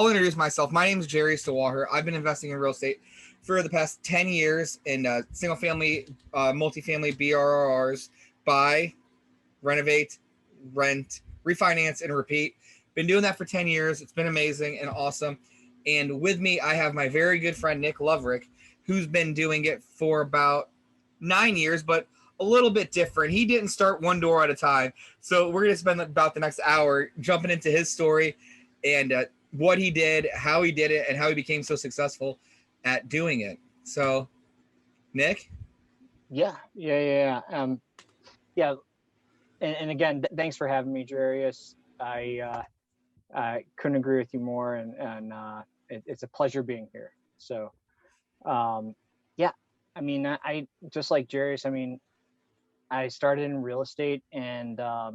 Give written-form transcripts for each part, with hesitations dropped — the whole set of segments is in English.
I'll introduce myself. My name is Jerry Stawalher. I've been investing in real estate for the past 10 years in single family, multifamily BRRRs, buy, renovate, rent, refinance, and repeat. Been doing that for 10 years. It's been amazing and awesome. And with me, I have my very good friend, Nick Loverick, who's been doing it for about 9 years, but a little bit different. He didn't start one door at a time. So we're going to spend about the next hour jumping into his story and what he did, how he did it, and how he became so successful at doing it. So, Nick? Yeah. And again, thanks for having me, Jarius. I couldn't agree with you more, and it's a pleasure being here. So, I mean, I just like Jarius. I mean, I started in real estate, and I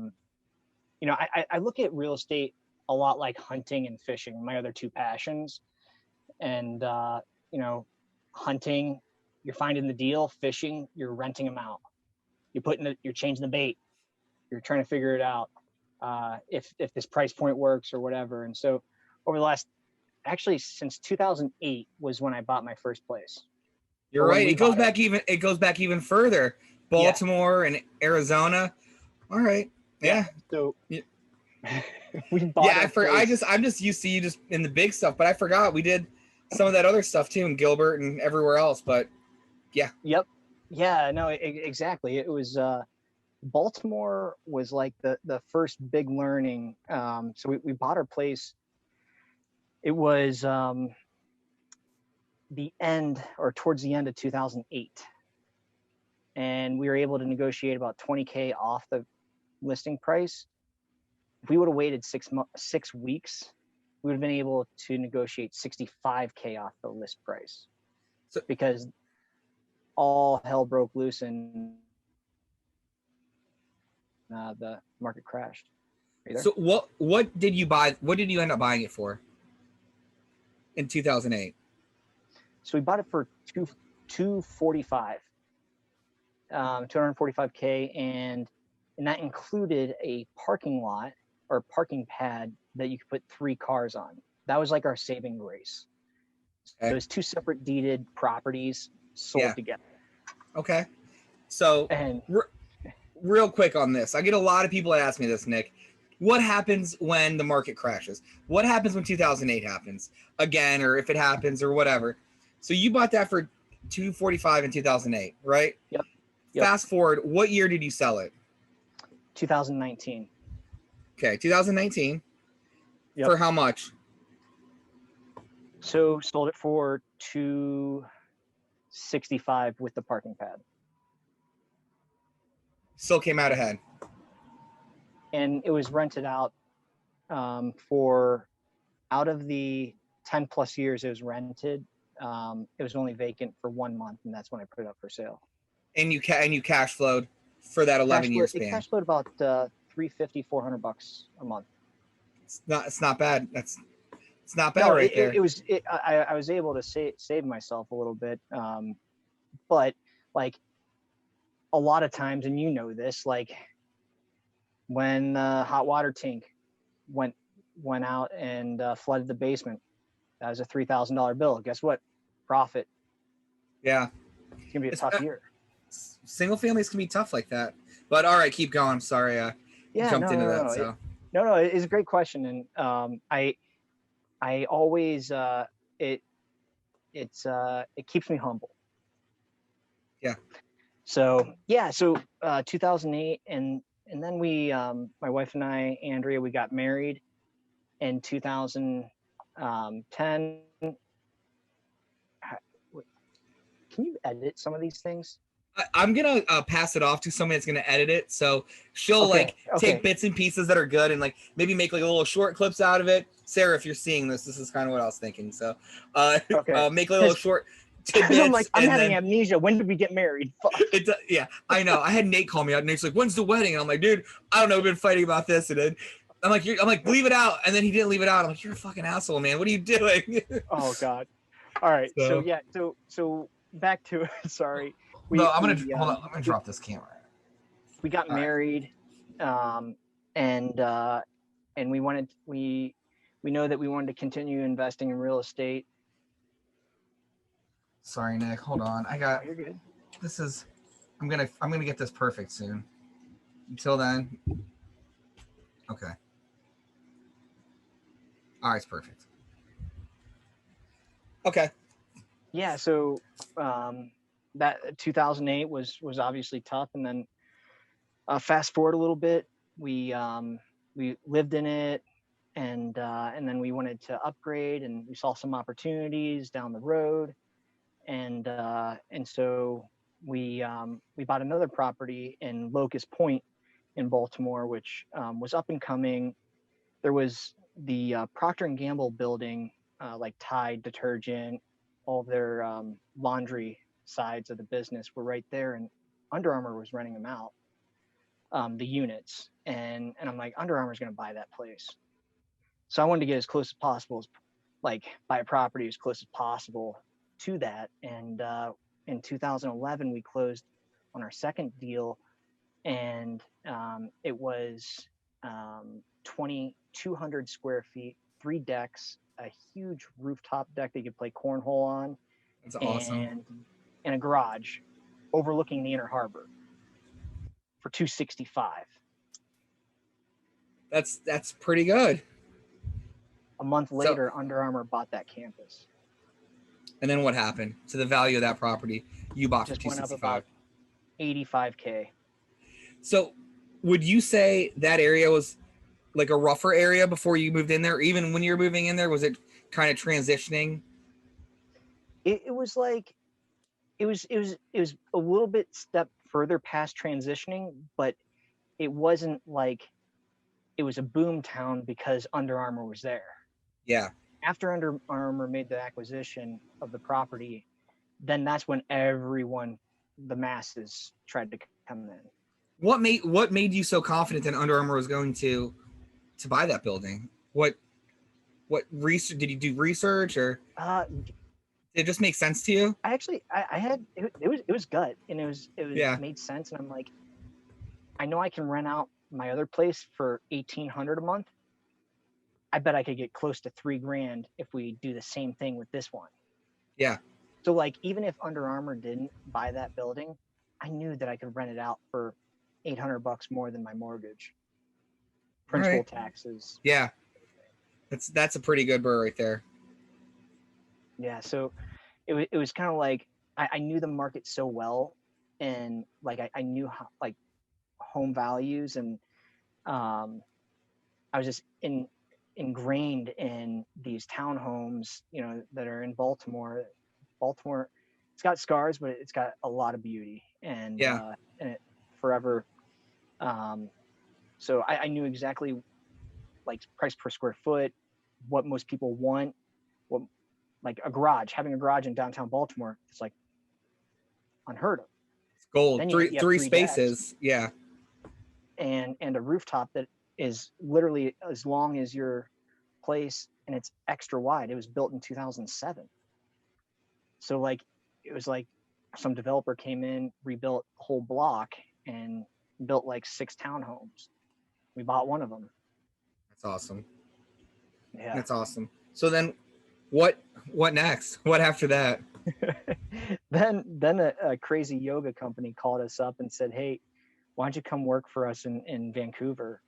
look at real estate a lot like hunting and fishing, my other two passions. And hunting, you're finding the deal. Fishing, you're renting them out. You're changing the bait. You're trying to figure it out if this price point works or whatever. And so over the last, actually since 2008 was when I bought my first place. You're right. It goes back even further. Baltimore and Arizona. All right. Yeah. So we bought. Yeah, I'm just used to you just in the big stuff, but I forgot we did some of that other stuff too in Gilbert and everywhere else. But yeah. Yep. Yeah. No. Exactly. It was. Baltimore was like the first big learning. So we bought our place. It was the end or towards the end of 2008. And we were able to negotiate about $20,000 off the listing price. If we would have waited 6 weeks, we would have been able to negotiate $65,000 off the list price. So, because all hell broke loose and the market crashed. So what did you buy? What did you end up buying it for in 2008? So we bought it for $245,000, $245,000, and that included a parking lot or parking pad that you could put 3 cars on. That was like our saving grace. Okay. It was 2 separate deeded properties sold together. Okay. So real quick on this, I get a lot of people that ask me this, Nick. What happens when the market crashes? What happens when 2008 happens again, or if it happens or whatever? So you bought that for $245,000 in 2008, right? Yep. Fast forward, what year did you sell it? 2019. Okay, 2019. Yep. For how much? So sold it for $265,000 with the parking pad. Still came out ahead. And it was rented out for, out of the 10 plus years it was rented, it was only vacant for 1 month, and that's when I put it up for sale. And you cash flowed for that 11-year span. It cash flowed about $350, $400 a month. It's not bad. It's not bad right there. I was able to save myself a little bit, but like a lot of times, and you know this, like when the hot water tank went out and flooded the basement, that was a $3,000 bill. Guess what? Profit. Yeah. It's gonna be a tough year. Single families can be tough like that. But all right, keep going. I'm sorry. Jumped into that. So it's a great question, and I always it keeps me humble. Yeah. So 2008, and then we my wife and I, Andrea, we got married in 2010. Can you edit some of these things? I'm gonna pass it off to somebody that's gonna edit it, so she'll take bits and pieces that are good and like maybe make like little short clips out of it. Sarah, if you're seeing this is kind of what I was thinking. So make like little short tidbits. I'm having amnesia. When did we get married? Yeah, I know. I had Nate call me out. Nate's like, "When's the wedding?" And I'm like, "Dude, I don't know. We've been fighting about this." And then I'm like, leave it out. And then he didn't leave it out. I'm like, "You're a fucking asshole, man. What are you doing?" Oh God. All right. So back to it. Sorry. Hold on. I'm gonna drop this camera. We got married, and we we know that we wanted to continue investing in real estate. Sorry, Nick. Hold on. I got. You're good. This is. I'm gonna get this perfect soon. Until then. Okay. All right, it's perfect. Okay. Yeah. So that 2008 was obviously tough, and then fast forward a little bit, we lived in it, and then we wanted to upgrade, and we saw some opportunities down the road, and so we bought another property in Locust Point in Baltimore, which was up and coming. There was the Procter and Gamble building, like Tide detergent, all of their laundry sides of the business were right there, and Under Armour was renting them out, the units, and I'm like, Under Armour's going to buy that place. So I wanted to get as close as possible, like buy a property as close as possible to that. And in 2011, we closed on our second deal, and it was 2,200 square feet, 3 decks, a huge rooftop deck that you could play cornhole on. That's awesome. And a garage overlooking the Inner Harbor for $265. That's pretty good. A month later, Under Armour bought that campus. And then what happened to the value of that property? You bought for $265. Went up about $85K. So would you say that area was like a rougher area before you moved in there? Even when you were moving in there, was it kind of transitioning? It was like, it was a little bit step further past transitioning, but it wasn't like it was a boom town because Under Armour was there. Yeah. After Under Armour made the acquisition of the property, then that's when everyone, the masses, tried to come in. What made you so confident that Under Armour was going to buy that building? What research did you do? Research, or did it just make sense to you? I had it was gut, and it Yeah. made sense, and I'm like, I know I can rent out my other place for $1,800 a month. I bet I could get close to $3,000 if we do the same thing with this one. Yeah. So like, even if Under Armour didn't buy that building, I knew that I could rent it out for $800 more than my mortgage, principal, taxes. Yeah. That's a pretty good BRRRR right there. Yeah. So it was kind of like, I knew the market so well, and like I knew how, like, home values, and I was just ingrained in these townhomes, that are in Baltimore. Baltimore, it's got scars, but it's got a lot of beauty, and it forever. So I knew exactly, like, price per square foot, what most people want, what, like, having a garage in downtown Baltimore, it's like unheard of. It's gold. Then Three spaces. Decks, yeah. And a rooftop that is literally as long as your place, and it's extra wide. It was built in 2007. So like, it was like some developer came in, rebuilt the whole block, and built like 6 townhomes. We bought one of them. That's awesome. Yeah. That's awesome. So then what next? What after that? Then a crazy yoga company called us up and said, hey, why don't you come work for us in Vancouver?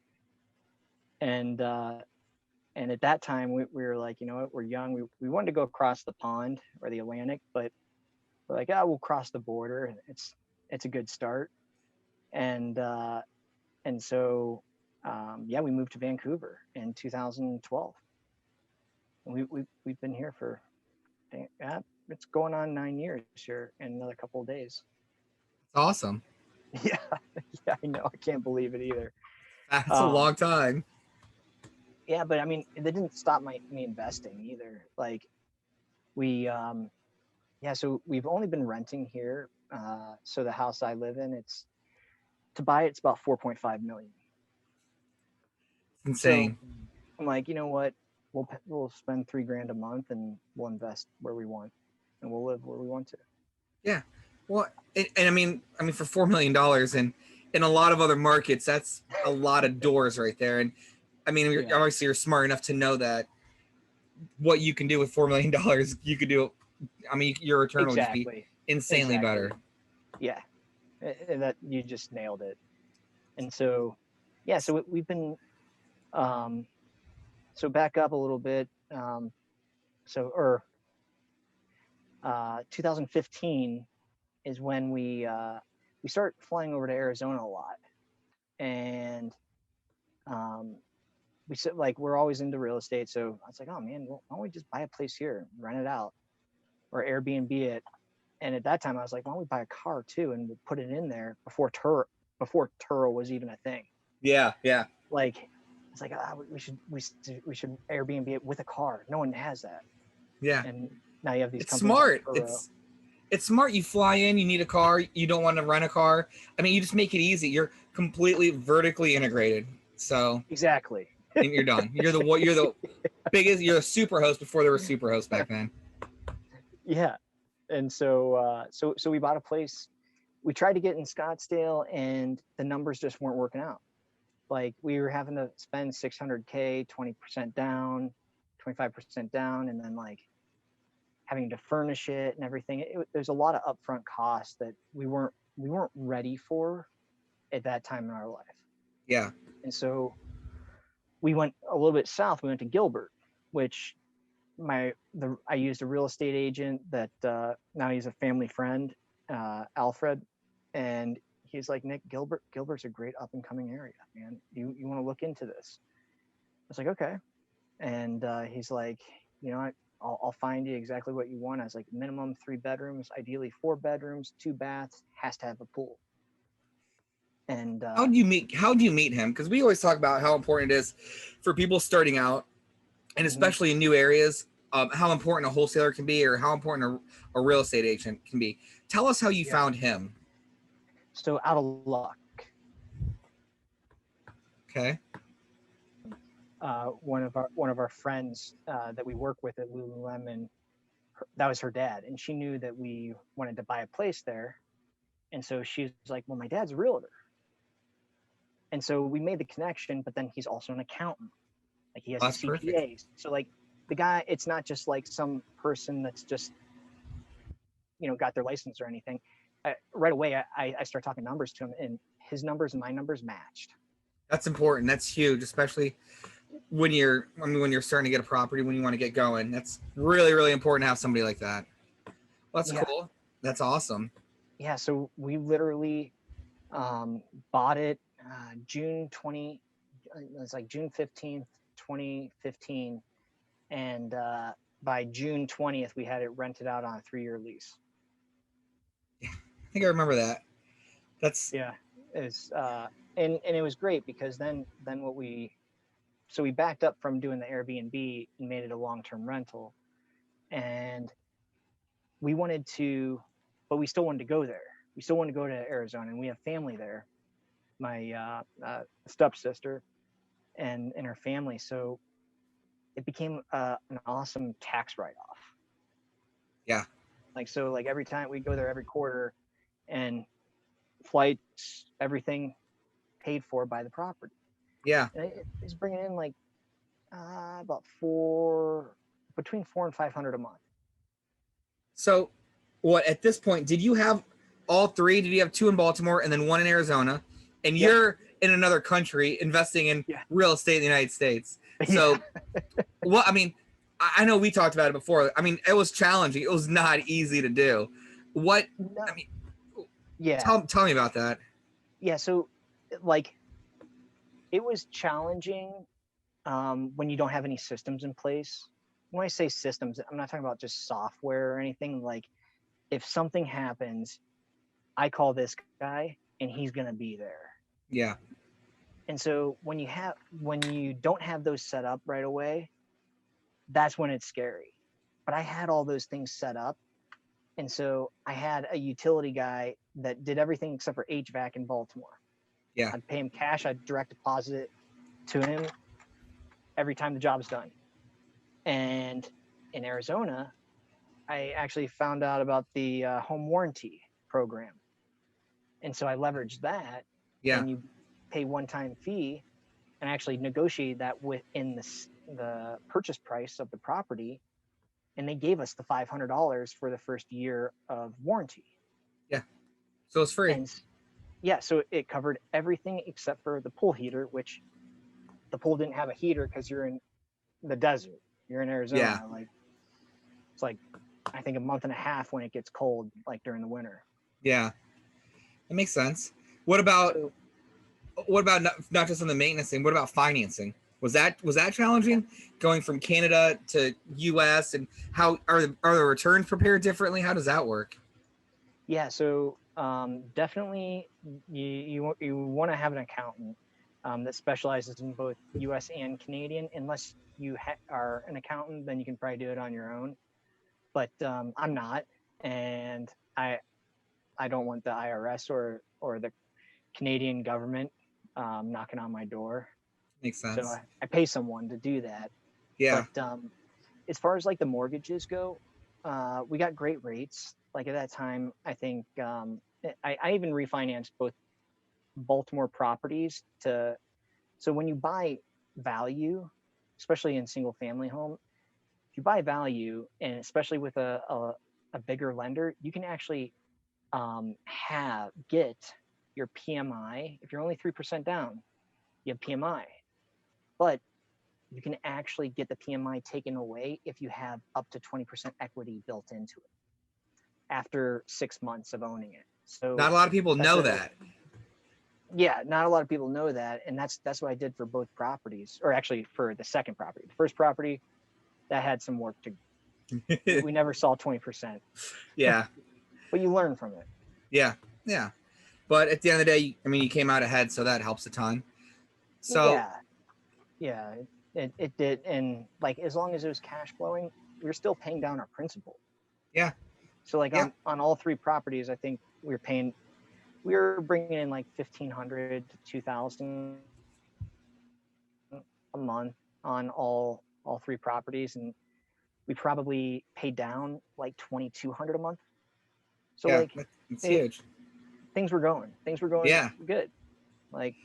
And at that time we were like, you know what, we're young. We wanted to go across the pond or the Atlantic, but we're like, we'll cross the border. It's a good start. And so we moved to Vancouver in 2012. And we've been here for, it's going on 9 years here in another couple of days. It's awesome. Yeah, I know. I can't believe it either. That's a long time. Yeah, but I mean, it didn't stop me investing either. Like, so we've only been renting here. So the house I live in, to buy it's about $4.5 million. Insane. So I'm like, you know what? We'll spend $3,000 a month, and we'll invest where we want, and we'll live where we want to. Yeah. Well, and I mean, for $4 million, and in a lot of other markets, that's a lot of doors right there. And I mean, obviously you're smart enough to know that what you can do with $4 million, you could do. I mean, your return will just be Exactly. insanely better. Yeah. And that you just nailed it. And so, yeah, so we've been, so back up a little bit. 2015 is when we start flying over to Arizona a lot. And we said, like, we're always into real estate. So I was like, oh man, well, why don't we just buy a place here, rent it out, or Airbnb it? And at that time I was like, why don't we buy a car too, and we'll put it in there before Turo was even a thing. Yeah. Like, it's like, we should Airbnb it with a car. No one has that. Yeah. And now you have these It's companies smart. like Turo. It's smart. You fly in, you need a car, you don't want to rent a car. I mean, you just make it easy. You're completely vertically integrated. So Exactly. and you're done. You're the biggest, you're a super host before there were super hosts back then. Yeah. And so so we bought a place. We tried to get in Scottsdale and the numbers just weren't working out. Like, we were having to spend $600K, 20% down, 25% down, and then like having to furnish it and everything. There's a lot of upfront costs that we weren't ready for at that time in our life. Yeah. And so we went a little bit south. We went to Gilbert, which I used a real estate agent that now he's a family friend, Alfred, and he's like, Nick, Gilbert's a great up and coming area, man. You want to look into this? I was like, okay. And he's like, you know, I'll find you exactly what you want. I was like, minimum 3 bedrooms, ideally 4 bedrooms, 2 baths, has to have a pool. And how do you meet him? Because we always talk about how important it is for people starting out, and especially in new areas, how important a wholesaler can be, or how important a real estate agent can be. Tell us how you found him. So, out of luck. Okay. One of our friends that we work with at Lululemon, that was her dad, and she knew that we wanted to buy a place there, and so she was like, well, my dad's a realtor. And so we made the connection, but then he's also an accountant. Like, he has a CPA. Perfect. So like, the guy, it's not just like some person that's just, you know, got their license or anything. Right away, I start talking numbers to him, and his numbers and my numbers matched. That's important. That's huge, especially when you're starting to get a property, when you want to get going. That's really, really important to have somebody like that. Well, that's cool. That's awesome. Yeah. So we literally bought it June 15th, 2015. And by June 20th, we had it rented out on a 3-year lease. Yeah, I think I remember that. That's it's and it was great, because then we backed up from doing the Airbnb and made it a long-term rental, and we wanted to, but we still wanted to go there. We still wanted to go to Arizona, and we have family there, my stepsister and her family. So it became an awesome tax write-off. Yeah. Like, so like every time we go there every quarter, and flights, everything paid for by the property. Yeah. And it's bringing in like about between $400 and $500 a month. So what, at this point, did you have all 3? Did you have 2 in Baltimore and then 1 in Arizona? And you're in another country investing in real estate in the United States. So I mean, I know we talked about it before. I mean, it was challenging. It was not easy to do. Tell me about that. Yeah. So like, it was challenging when you don't have any systems in place. When I say systems, I'm not talking about just software or anything. Like, if something happens, I call this guy and he's going to be there. Yeah. And so when you don't have those set up right away, that's when it's scary. But I had all those things set up. And so I had a utility guy that did everything except for HVAC in Baltimore. Yeah. I'd pay him cash. I'd direct deposit it to him every time the job's done. And in Arizona, I actually found out about the home warranty program. And so I leveraged that. Yeah. And you pay one-time fee, and actually negotiate that within the purchase price of the property, and they gave us the $500 for the first year of warranty. Yeah. So it's free. And yeah, so it covered everything except for the pool heater, which the pool didn't have a heater because you're in the desert. You're in Arizona. Yeah. Like, it's like, I think a month and a half when it gets cold, like during the winter. Yeah. That makes sense. What about So, not just on the maintenance thing? What about financing? Was that challenging going from Canada to U.S. and how are the returns prepared differently? How does that work? yeah, so definitely you want to have an accountant that specializes in both U.S. and Canadian. Unless you are an accountant, then you can probably do it on your own. But I'm not, and I don't want the IRS or the Canadian government knocking on my door. Makes So sense. I pay someone to do that. Yeah. But as far as like the mortgages go, we got great rates. Like at that time, I think I even refinanced both Baltimore properties to. So when you buy value, especially in single family home, if you buy value, and especially with a bigger lender, you can actually get your PMI. If you're only 3% down, you have PMI, but you can actually get the PMI taken away if you have up to 20% equity built into it after 6 months of owning it. So Not a lot of people know that. yeah, not a lot of people know that, and that's what I did for both properties, or actually for the second property. The first property that had some work to. We never saw 20%. Yeah. But you learn from it. Yeah. Yeah. But at the end of the day, I mean, you came out ahead, so that helps a ton. So yeah, it did, and like as long as it was cash flowing, we were still paying down our principal. yeah. So like Yeah. on all three properties, I think we were bringing in like 1,500 to 2,000 a month on all three properties, and we probably paid down like 2,200 a month. So Yeah. like It's huge. things were going Yeah. good. Like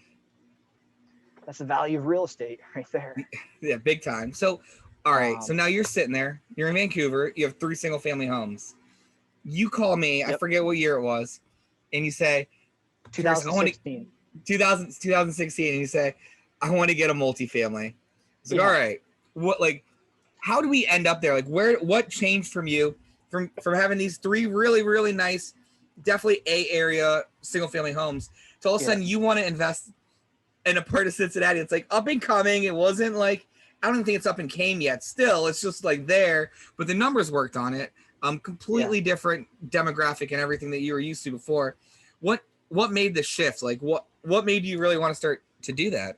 that's the value of real estate right there. Yeah. Big time. So, all right. So now you're sitting there. You're in Vancouver. You have 3 single family homes. You call me. I forget what year it was, and you say, "Here's I want to 2016. 2016," and you say, "I want to get a multifamily." It's like, all right, how do we end up there? Like, what changed from you from having these 3 really, really nice, definitely A area single family homes to all of a sudden you want to invest in a part of Cincinnati? It's like up and coming. It wasn't like, I don't think it's up and came yet. Still, it's just like there, but the numbers worked on it. Completely different demographic and everything that you were used to before. What made the shift? Like what made you really want to start to do that?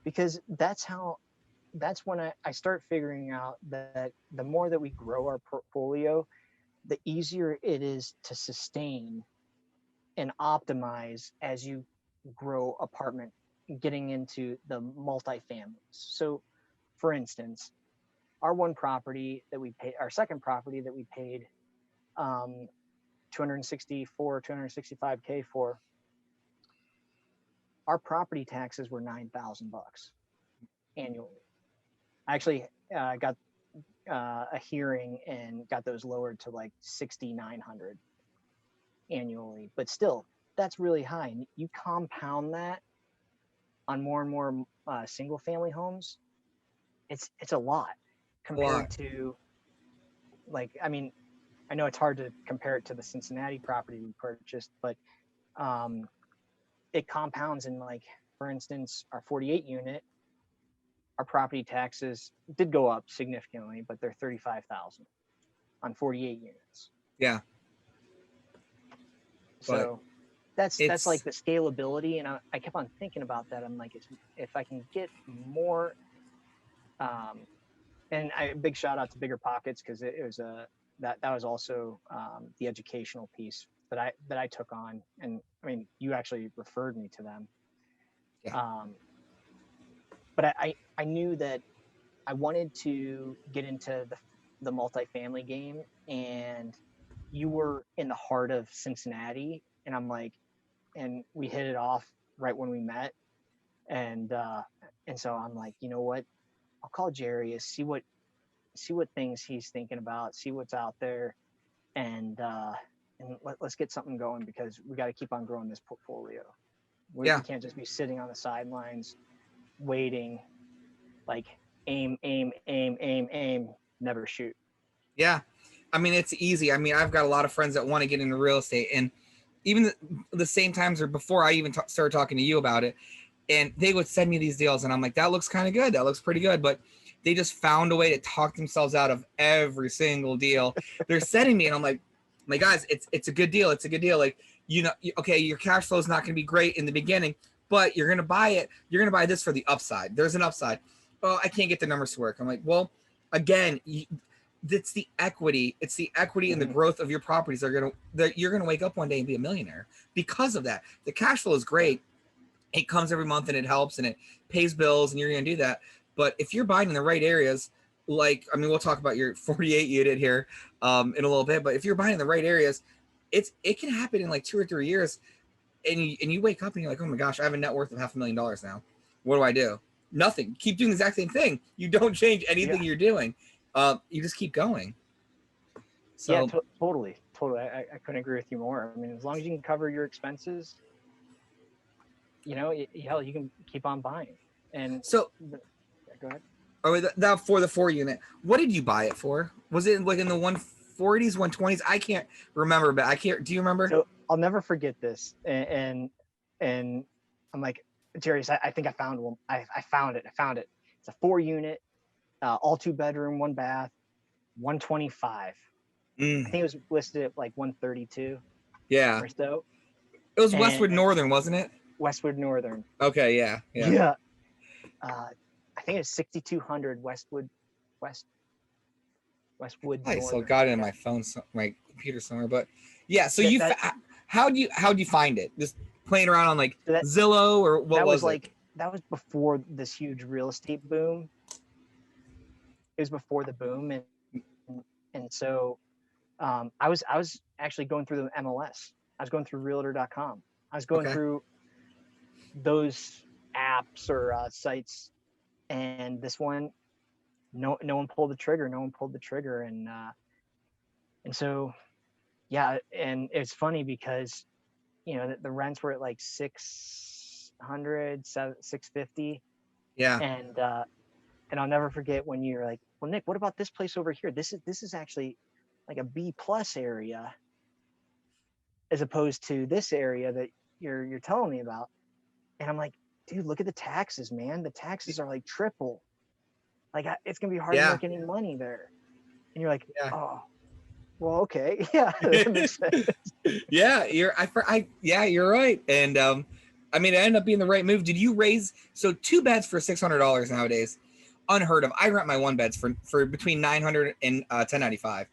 Because that's when I start figuring out that the more that we grow our portfolio, the easier it is to sustain and optimize as you grow apartment, getting into the multifamilies. So for instance, our second property that we paid 265K for, our property taxes were $9,000 annually. I actually got a hearing and got those lowered to like 6,900 annually, but still that's really high. And you compound that on more and more single family homes, it's a lot compared to, like, I mean, I know it's hard to compare it to the Cincinnati property we purchased, but it compounds in, like, for instance, our 48 unit, our property taxes did go up significantly, but they're 35,000 on 48 units. Yeah. So that's like the scalability, and I kept on thinking about that. I'm like, if I can get more, and big shout out to Bigger Pockets, because it was that was also the educational piece that I took on, and I mean, you actually referred me to them. Yeah. But I knew that I wanted to get into the multifamily game, and you were in the heart of Cincinnati, and I'm like, and we hit it off right when we met, and so I'm like, you know what, I'll call Jerry, is see what things he's thinking about, see what's out there, and let's get something going, because we got to keep on growing this portfolio. We can't just be sitting on the sidelines waiting, like aim, never shoot. Yeah. I mean, it's easy. I mean, I've got a lot of friends that want to get into real estate, and even the same times or before I even started talking to you about it, and they would send me these deals, and I'm like, that looks kind of good. That looks pretty good. But they just found a way to talk themselves out of every single deal they're sending me. And I'm like, guys, it's a good deal. It's a good deal. Like, okay, your cash flow is not going to be great in the beginning, but you're going to buy it. You're going to buy this for the upside. There's an upside. Oh, I can't get the numbers to work. I'm like, well, again, it's the equity. It's the equity and the growth of your properties that you're going to wake up one day and be a millionaire because of that. The cash flow is great. It comes every month and it helps and it pays bills, and you're going to do that. But if you're buying in the right areas, like, I mean, we'll talk about your 48 unit here in a little bit, but if you're buying in the right areas, it can happen in like 2 or 3 years. And you wake up and you're like, oh my gosh, I have a net worth of $500,000 now. What do I do? Nothing. Keep doing the exact same thing. You don't change anything you're doing. You just keep going. So yeah, totally. I couldn't agree with you more. I mean, as long as you can cover your expenses, hell, you can keep on buying. And so go ahead. Oh, that for the 4 unit. What did you buy it for? Was it like in the 140s, 120s? I can't remember, but I can't. Do you remember? So I'll never forget this. And I'm like, Jerry, I think I found one. I found it. It's a 4 unit, all 2 bedroom, 1 bath, 125. I think it was listed at like 132. Yeah. Or so. It was Westwood Northern, wasn't it? Westwood Northern. Okay. Yeah. I think it's 6200 Westwood. I Northern. still got it in my phone, my computer somewhere. But yeah, so how do you find it? Just playing around on like Zillow, or what was it? That was before this huge real estate boom. It was before the boom, and so I was actually going through the MLS. I was going through Realtor.com. I was going through those apps or sites, and this one, no one pulled the trigger. And so, yeah, and it's funny because, the rents were at like 600, 650. Yeah. And I'll never forget when you're like, well, Nick, what about this place over here? This is actually like a B+ area, as opposed to this area that you're telling me about. And I'm like, dude, look at the taxes, man. The taxes are like triple. Like, it's gonna be hard to make any money there. And you're like, oh, well, okay, yeah, that makes sense. Yeah, you're right. And I mean, it ended up being the right move. Did you raise 2 beds for $600 nowadays? Unheard of. I rent my 1 beds for between $900 and $1,095.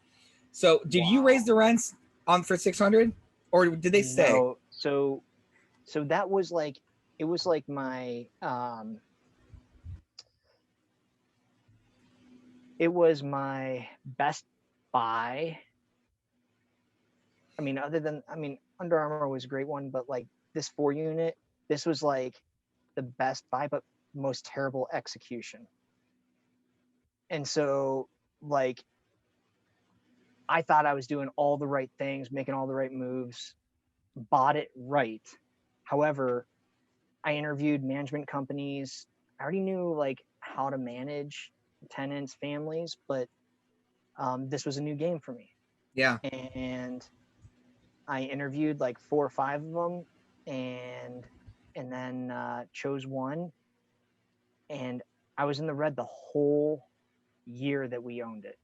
So did you raise the rents for $600, or did they stay? No. So that was like, it was like my it was my best buy. I mean, Under Armour was a great one, but like this 4 unit, this was like the best buy, but most terrible execution. And so, like, I thought I was doing all the right things, making all the right moves, bought it right. However, I interviewed management companies. I already knew like how to manage tenants, families, but this was a new game for me. Yeah. And I interviewed like 4 or 5 of them, and then chose one. And I was in the red the whole year that we owned it.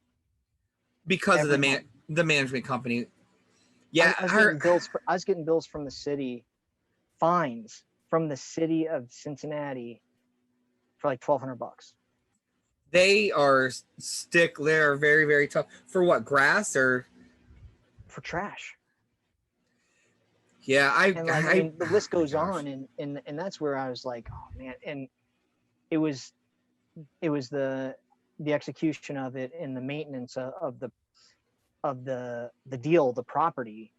Because of the management company. Yeah. I was getting bills from the city, fines from the city of Cincinnati for like $1,200. They are they're very, very tough. For what, grass or? For trash. Yeah, I mean, the list goes on, and that's where I was like, oh man. And it was the execution of it and the maintenance of the deal, the property,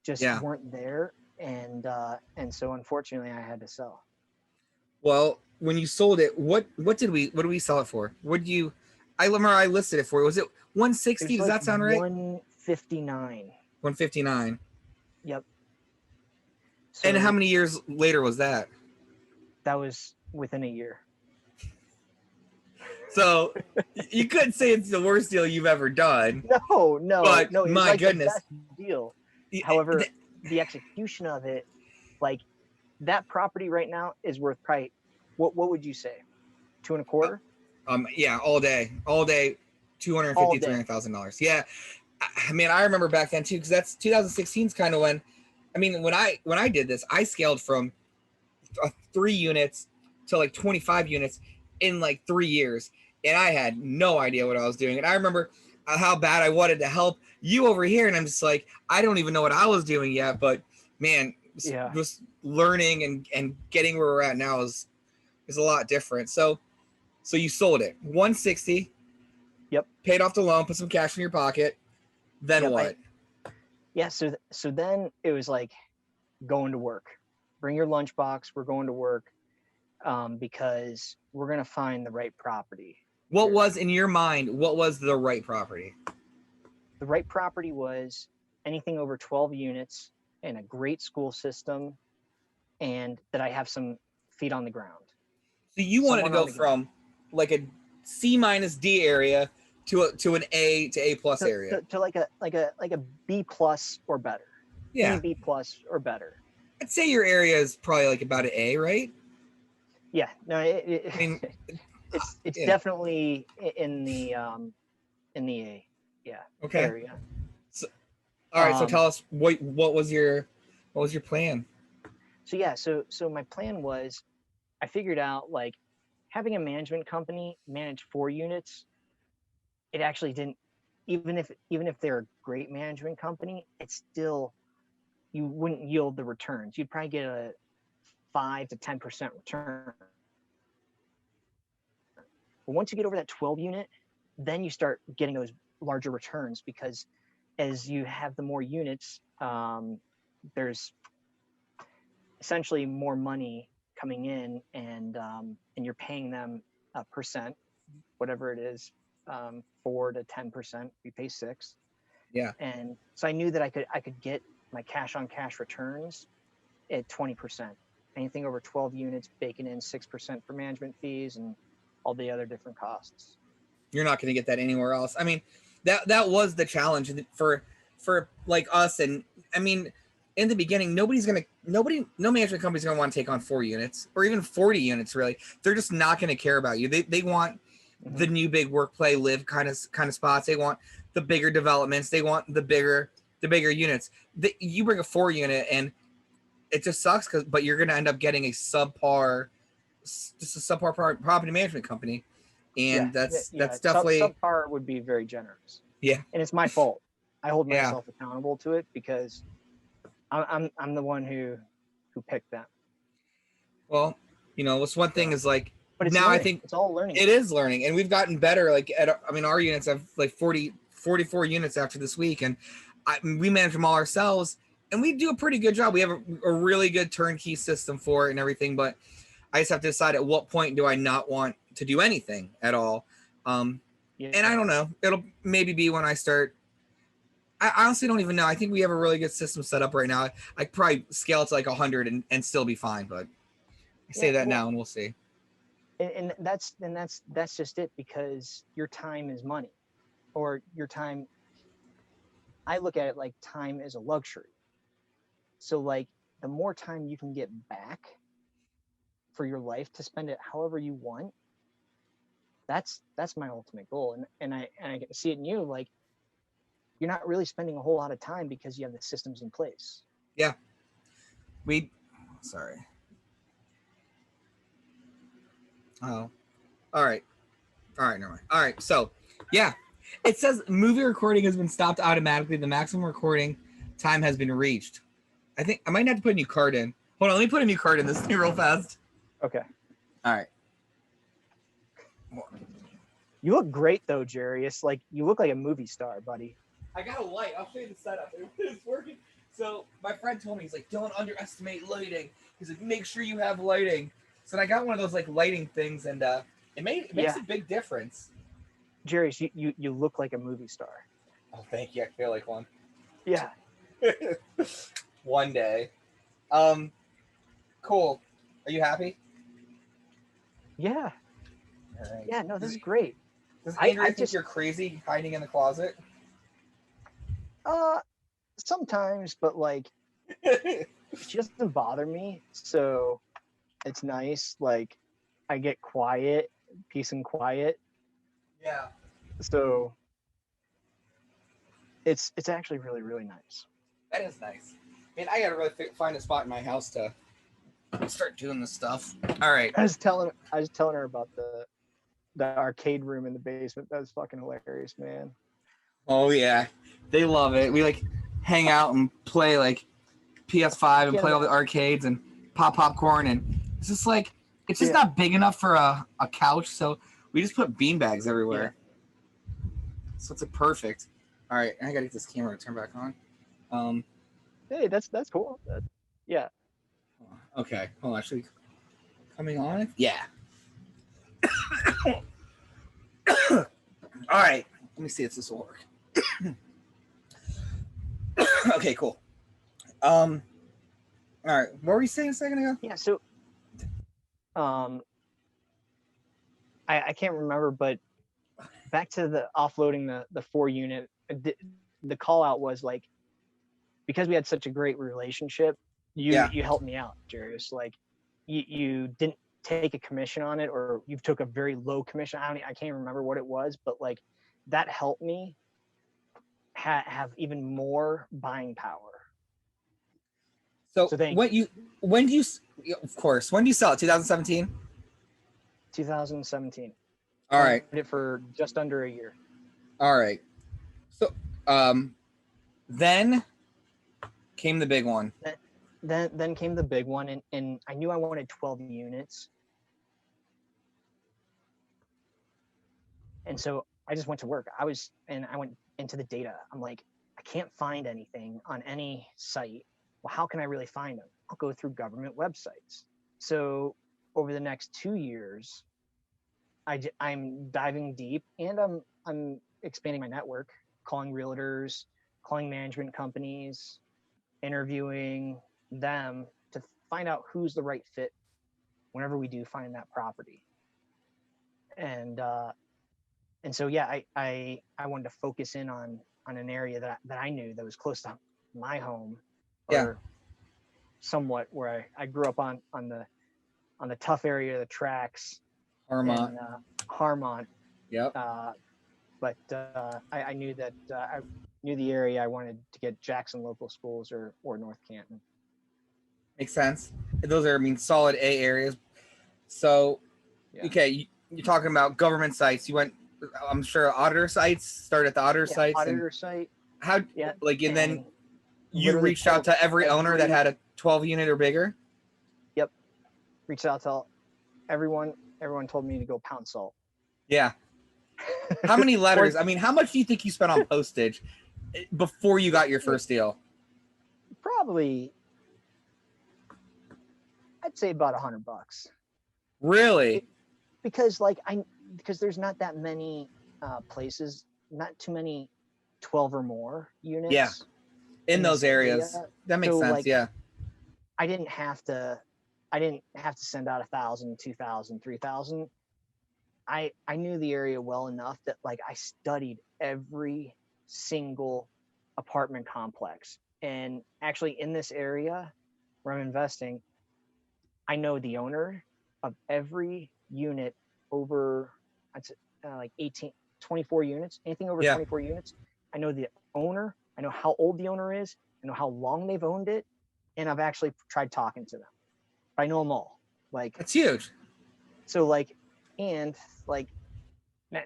just weren't there, and so unfortunately I had to sell. Well, when you sold it, what did we sell it for? I remember I listed it for you. Was it 160? Does like that sound right? 159. 159. Yep. And how So many years later was that? that was within a year. So you couldn't say it's the worst deal you've ever done. No, But it was my like goodness. the best deal. However, the execution of it, like that property right now is worth probably, what would you say? 2.25? Yeah, all day, $250,000, $300,000. Yeah. I mean, I remember back then too, because that's 2016 is kind of when, I mean, when I did this, I scaled from 3 units to like 25 units in like 3 years, and I had no idea what I was doing. And I remember how bad I wanted to help you over here, and I'm just like, I don't even know what I was doing yet, but man, just learning and getting where we're at now is a lot different. So you sold it 160. Yep. Paid off the loan, put some cash in your pocket. Then what? So then it was like going to work. Bring your lunchbox. We're going to work, because we're gonna find the right property. What was in your mind? What was the right property? The right property was anything over 12 units and a great school system, and that I have some feet on the ground. So you wanted to go from like a C-D area to an A to A+ area. To like a B+ or better. Yeah. B+ or better. I'd say your area is probably like about an A, right? Yeah. No, I mean, it's definitely in the A. Yeah. Okay. Area. So, all right. So tell us what was your plan? So yeah. So my plan was, I figured out like having a management company manage 4 units. It actually didn't, even if they're a great management company, it's still, you wouldn't yield the returns. You'd probably get a 5 to 10% return. But once you get over that 12 unit, then you start getting those larger returns, because as you have the more units, there's essentially more money coming in, and you're paying them a percent, whatever it is, 4 to 10%. We pay 6. Yeah. And so I knew that I could get my cash on cash returns at 20%. Anything over 12 units, baking in 6% for management fees and all the other different costs. You're not going to get that anywhere else. I mean, that was the challenge for like us. And I mean, in the beginning, no management company's going to want to take on 4 units or even 40 units. Really, they're just not going to care about you. They want the new big work, play, live kind of spots. They want the bigger developments. They want the bigger units. You bring a 4 unit and it just sucks, but you're going to end up getting a subpar property management company. And that's definitely subpar would be very generous. Yeah. And it's my fault. I hold myself accountable to it, because I'm the one who picked them. Well, what's one thing is like, but now learning. I think it's all learning. It is learning, and we've gotten better. Like our units have like 44 units after this week, and we manage them all ourselves, and we do a pretty good job. We have a really good turnkey system for it and everything, but I just have to decide at what point do I not want to do anything at all. And I don't know. It'll maybe be when I start. I honestly don't even know. I think we have a really good system set up right now. I could probably scale it to like 100 and still be fine, but I say that now and we'll see. And that's just it, because your time is money, or your time. I look at it like time is a luxury. So like the more time you can get back for your life to spend it however you want, that's my ultimate goal. And I get to see it in you, like you're not really spending a whole lot of time because you have the systems in place. Yeah. Sorry. Oh, all right. Never mind. All right. So, yeah, it says movie recording has been stopped automatically. The maximum recording time has been reached. I think I might have to put a new card in. Hold on. Let me put a new card in this thing real fast. Okay. All right. You look great though, Jerry. It's like you look like a movie star, buddy. I got a light. I'll show you the setup. It's working. So my friend told me, he's like, don't underestimate lighting. He's like, make sure you have lighting. So I got one of those like lighting things, and it makes Yeah. a big difference. Jerry, you look like a movie star. Oh, thank you. I feel like one. Yeah. One day. Cool. Are you happy? Yeah. All right. Yeah. No, this is great. Does I Andrea think just you're crazy hiding in the closet? uh sometimes, but like she doesn't bother me, so it's nice. Like I get quiet, peace and quiet. Yeah. So it's actually really, really nice. That is nice. I mean, I gotta really find a spot in my house to start doing this stuff. All right. I was telling her about the arcade room in the basement. That was fucking hilarious, man. Oh yeah, they love it. We like hang out and play like PS5 and play all the arcades and pop popcorn, and it's just like it's just not big enough for a couch, so we just put beanbags everywhere. Yeah. So it's like perfect. All right, I gotta get this camera to turn back on. Hey, that's cool. Yeah. Okay. Hold on. Actually, coming on. Yeah. All right. Let me see if this will work. Okay. Cool. All right. What were you saying a second ago? Yeah. So, I can't remember, but back to the offloading the 4-unit. The call out was like, because we had such a great relationship, you helped me out, Jarius. Like you didn't take a commission on it, or you took a very low commission. I can't remember what it was, but like that helped me have even more buying power. So when do you sell it? 2017? 2017. All right. It for just under a year. All right. So then came the big one. Then came the big one, and I knew I wanted 12 units. And so I just went to work. I went into the data. I'm like, I can't find anything on any site. Well, how can I really find them? I'll go through government websites. So over the next 2 years, I'm diving deep, and I'm expanding my network, calling realtors, calling management companies, interviewing them to find out who's the right fit whenever we do find that property. And so yeah, I wanted to focus in on an area that I knew that was close to my home, or somewhat where I grew up on the tough area of the tracks. Harmont. Yep. But I knew that I knew the area I wanted to get Jackson local schools or North Canton. Makes sense. Those are, I mean, solid A areas. So, okay, you're talking about government sites. You went, I'm sure, auditor sites. Started at the auditor sites. Auditor site. How? Yeah. Like, and then you reached out to every owner that had a 12 unit or bigger. Yep. Reached out to everyone. Everyone told me to go pound salt. Yeah. How many letters? I mean, how much do you think you spent on postage before you got your first deal? Probably, I'd say about $100. Really? Because there's not that many places, not too many 12 or more units. Yeah. In those areas. That makes sense. Like, yeah. I didn't have to send out 1,000, 2,000, 3,000. I knew the area well enough that like I studied every single apartment complex. And actually in this area where I'm investing, I know the owner of every unit over like 24 units, anything over 24 units. I know the owner. I know how old the owner is. I know how long they've owned it. And I've actually tried talking to them. I know them all. Like, that's huge. So like, and like,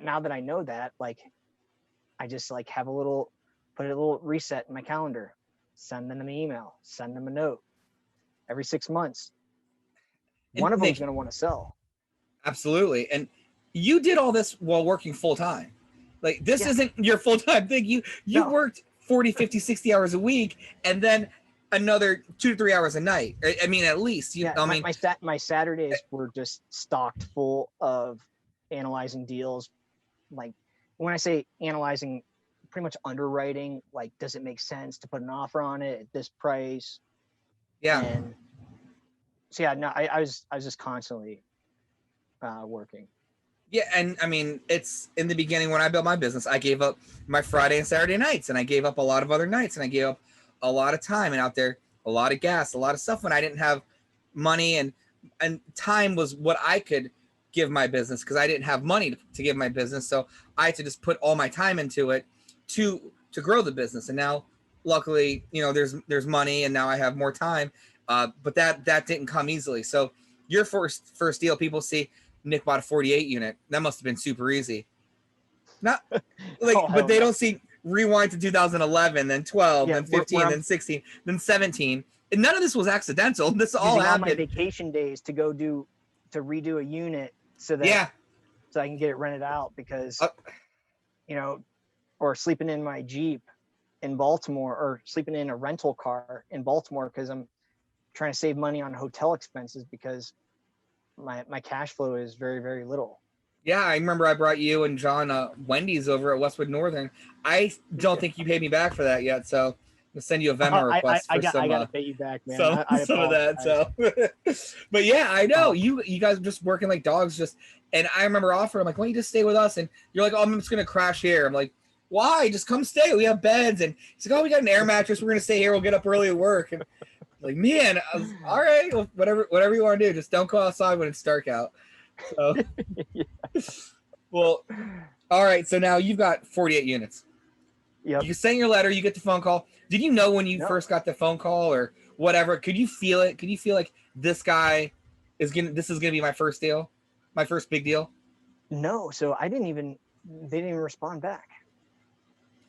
now that I know that, like, I just like put a little reset in my calendar, send them an email, send them a note every 6 months. One of them is going to want to sell. Absolutely. And you did all this while working full time. Like, this isn't your full time thing. You worked 40, 50, 60 hours a week. And then another 2 to 3 hours a night. I mean, at least, Yeah, I mean, my Saturdays were just stocked full of analyzing deals. Like when I say analyzing, pretty much underwriting, like, does it make sense to put an offer on it at this price? yeah. And so yeah, no, I was just constantly working. Yeah, and I mean, it's in the beginning when I built my business, I gave up my Friday and Saturday nights, and I gave up a lot of other nights, and I gave up a lot of time and out there, a lot of gas, a lot of stuff when I didn't have money, and time was what I could give my business because I didn't have money to give my business, so I had to just put all my time into it to grow the business. And now, luckily, there's money, and now I have more time, but that didn't come easily. So your first deal, people see Nick bought a 48 unit. That must have been super easy. Not like, Oh, but hell they no. don't see rewind to 2011, then 12, Yeah, then where 15, I'm then 16, then 17. And none of this was accidental. This all using all my happened. vacation days to redo a unit so Yeah. I can get it rented out because, Uh, or sleeping in my Jeep in Baltimore, or sleeping in a rental car in Baltimore because I'm trying to save money on hotel expenses because my cash flow is very, very little. yeah, I remember I brought you and John Wendy's over at Westwood Northern. I don't think you paid me back for that yet, so I'll send you a Venmo request for I got to pay you back, man. some I some of that. apologize. So, but yeah, I know Oh, you guys just working like dogs. And I remember offering, I'm like, why don't you just stay with us? And you're like, oh, I'm just gonna crash here. I'm like, why? Just come stay. We have beds. And he's like, oh, we got an air mattress. We're gonna stay here. We'll get up early to work. And I'm like, man, all right, well, whatever you want to do. Just don't go outside when it's dark out. So, yeah. well, all right. So now you've got 48 units. Yep. You send your letter, you get the phone call. Did you know when you No. first got the phone call or whatever? Could you feel it? Could you feel like this is gonna be my first deal, my first big deal? No. So they didn't even respond back.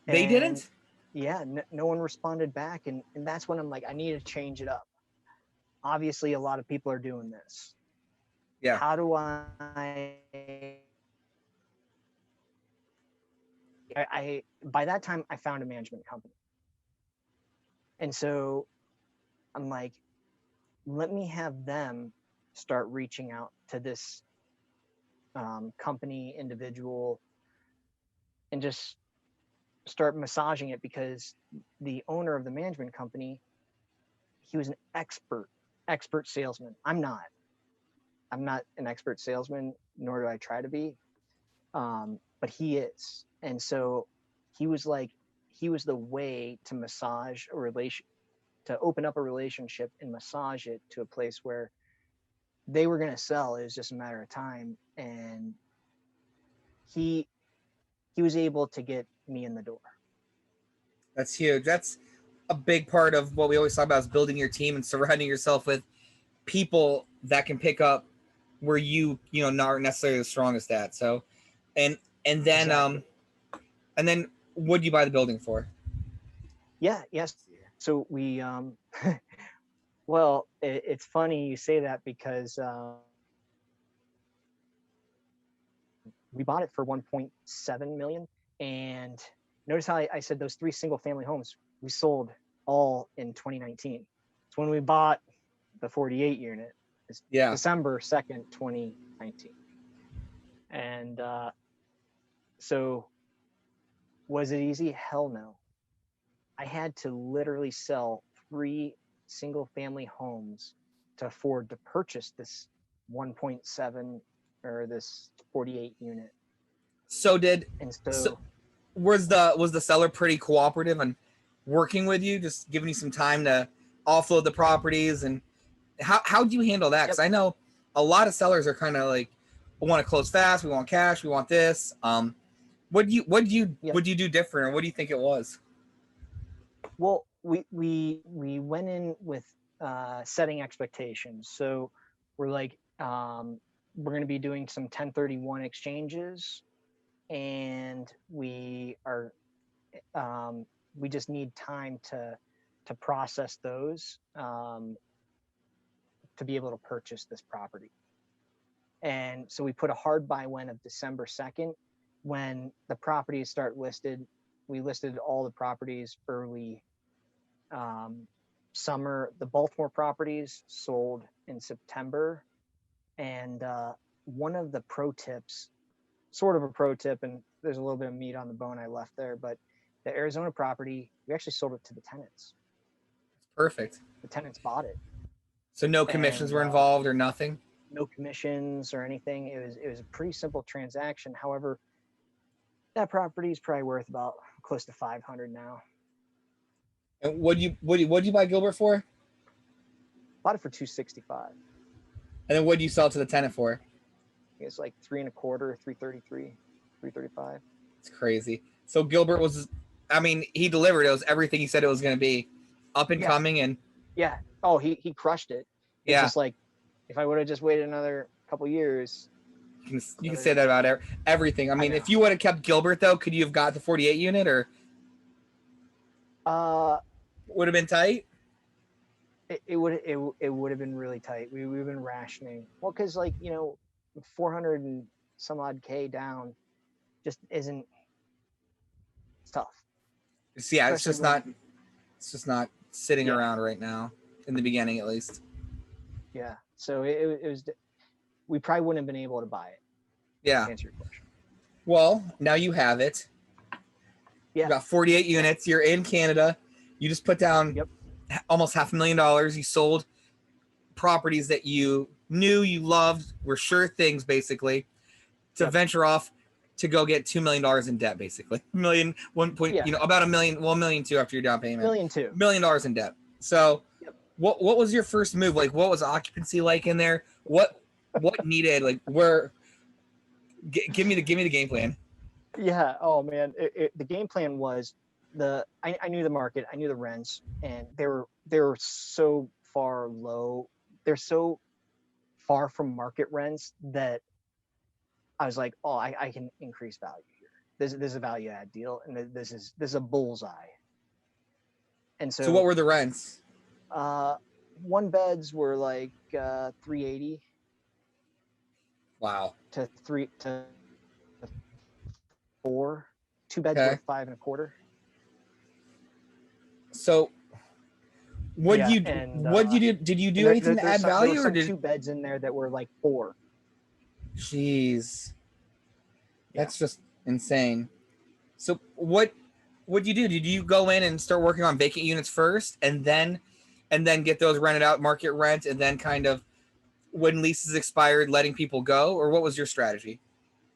They And didn't. yeah, no one responded back. And that's when I'm like, I need to change it up. Obviously, a lot of people are doing this. Yeah. How do I by that time I found a management company. And so I'm like, let me have them start reaching out to this company, individual, and just start massaging it, because the owner of the management company, he was an expert salesman. I'm not an expert salesman, nor do I try to be. But he is. And so he was the way to massage a relation, to open up a relationship and massage it to a place where they were going to sell. It was just a matter of time. And he was able to get me in the door. That's huge. That's a big part of what we always talk about is building your team and surrounding yourself with people that can pick up where not necessarily the strongest at. So, and then Exactly. and then what do you buy the building for? Yeah. Yes. So we well, it's funny you say that because we bought it for 1.7 million. And notice how I said those 3 single family homes we sold all in 2019. It's when we bought the 48 unit. It's Yeah. December 2nd, 2019. And so was it easy? Hell no. I had to literally sell 3 single family homes to afford to purchase this 1.7 or this 48 unit. So was the seller pretty cooperative and working with you, just giving you some time to offload the properties? And how do you handle that? Because I know a lot of sellers are kind of like, we want to close fast, we want cash, we want this. What do you do different, or what do you think it was? Well, we went in with setting expectations. So we're like, we're going to be doing some 1031 exchanges, and we just need time to process those, to be able to purchase this property. And so we put a hard buy when of December 2nd. When the properties start listed, we listed all the properties early the Baltimore properties sold in September. And one of the pro tips, sort of a pro tip, and there's a little bit of meat on the bone I left there, but the Arizona property, we actually sold it to the tenants. Perfect. The tenants bought it. So no commissions And were involved or nothing? no commissions or anything. It was a pretty simple transaction. However, that property is probably worth about close to 500 now. And what'd you buy Gilbert for? Bought it for 265. And then what'd you sell to the tenant for? It's like 3.25, 333, 335. It's crazy. So Gilbert he delivered. It was everything he said it was going to be, up and coming, and yeah. Oh, he crushed it. It's yeah. just like, if I would have just waited another couple years. You can say that about everything. I mean, if you would have kept Gilbert though, could you have got the 48 unit, or would have been tight? It would have been really tight. We've been rationing. Well, because 400 and some odd K down just isn't. It's tough. Yeah, it's just not sitting around right now, in the beginning at least. Yeah, so it was. We probably wouldn't have been able to buy it. Yeah. To answer your question. Well, now you have it. Yeah. You got 48 units. You're in Canada. You just put down almost $500,000. You sold properties that you knew you loved, were sure things, basically, to venture off to go get $2 million in debt, basically. About $1 million, well, $1.2 million after your down payment. $1 million in debt. So what was your first move? Like, what was occupancy like in there? What needed, like, where? Give me the game plan. Yeah. Oh man, the game plan was I knew the market, I knew the rents, and they were so far low. They're so far from market rents that I was like, oh, I can increase value here. This is a value add deal, and this is a bullseye. And so what were the rents? One beds were like 380. Wow. To 4. Two beds were 5.25. So what you do? Did you do anything to add value, or did 2 beds in there that were like 4? Jeez, that's just insane. So what do you do? Did you go in and start working on vacant units first, and then get those rented out, market rent, and then kind of when leases expired, letting people go, or what was your strategy?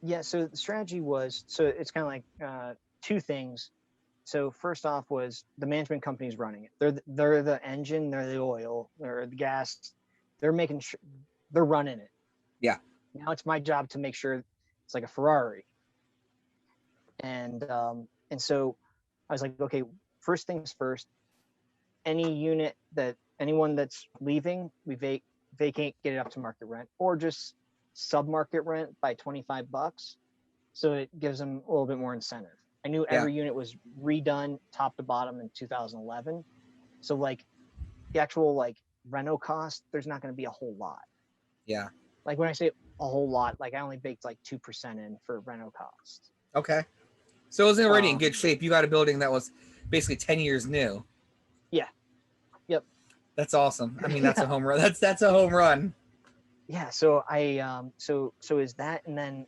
Yeah, so the strategy was, so it's kind of like 2 things. So first off was the management company's running it. They're the engine, they're the oil, they're the gas. They're making sure they're running it. Yeah. Now it's my job to make sure it's like a Ferrari. And so I was like, okay, first things first. Anyone that's leaving, we vacate, get it up to market rent, or just sub-market rent by $25, so it gives them a little bit more incentive. I knew every unit was redone top to bottom in 2011, so like the actual like reno cost, there's not going to be a whole lot. Yeah. Like when I say a whole lot, like I only baked like 2% in for reno cost. Okay. So it was already in good shape. You got a building that was basically 10 years new. Yeah. Yep. That's awesome. I mean, that's a home run. That's a home run. Yeah. So so is that, and then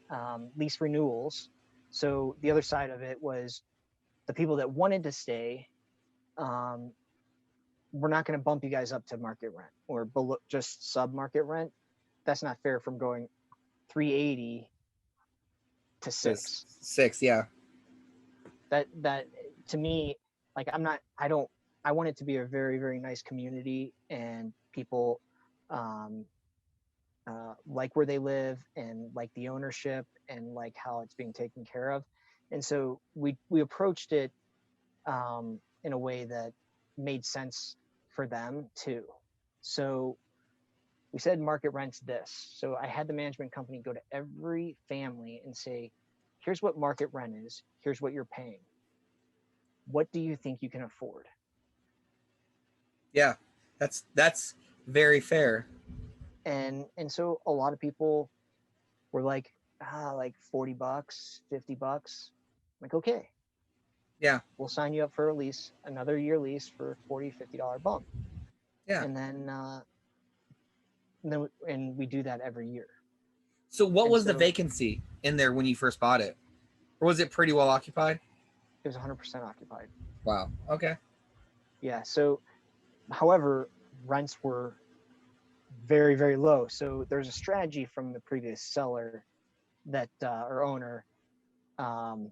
lease renewals. So the other side of it was the people that wanted to stay. We're not going to bump you guys up to market rent or below, just sub market rent. That's not fair from going 380 to 6. 6, yeah. That to me, like I want it to be a very, very nice community, and people like where they live and like the ownership and like how it's being taken care of. And so we approached it in a way that made sense for them too. So we said market rent's this. So I had the management company go to every family and say, here's what market rent is. Here's what you're paying. What do you think you can afford? Yeah, that's very fair. And so a lot of people were like, like $40, $50. I'm like, okay. Yeah. We'll sign you up for a lease, another year lease for $40, $50 bump. Yeah. And then we do that every year. So what And was the so vacancy in there when you first bought it? Or was it pretty well occupied? it was 100% occupied. Wow. Okay. Yeah. So, however, rents were very, very low. So there's a strategy from the previous seller that or owner, um,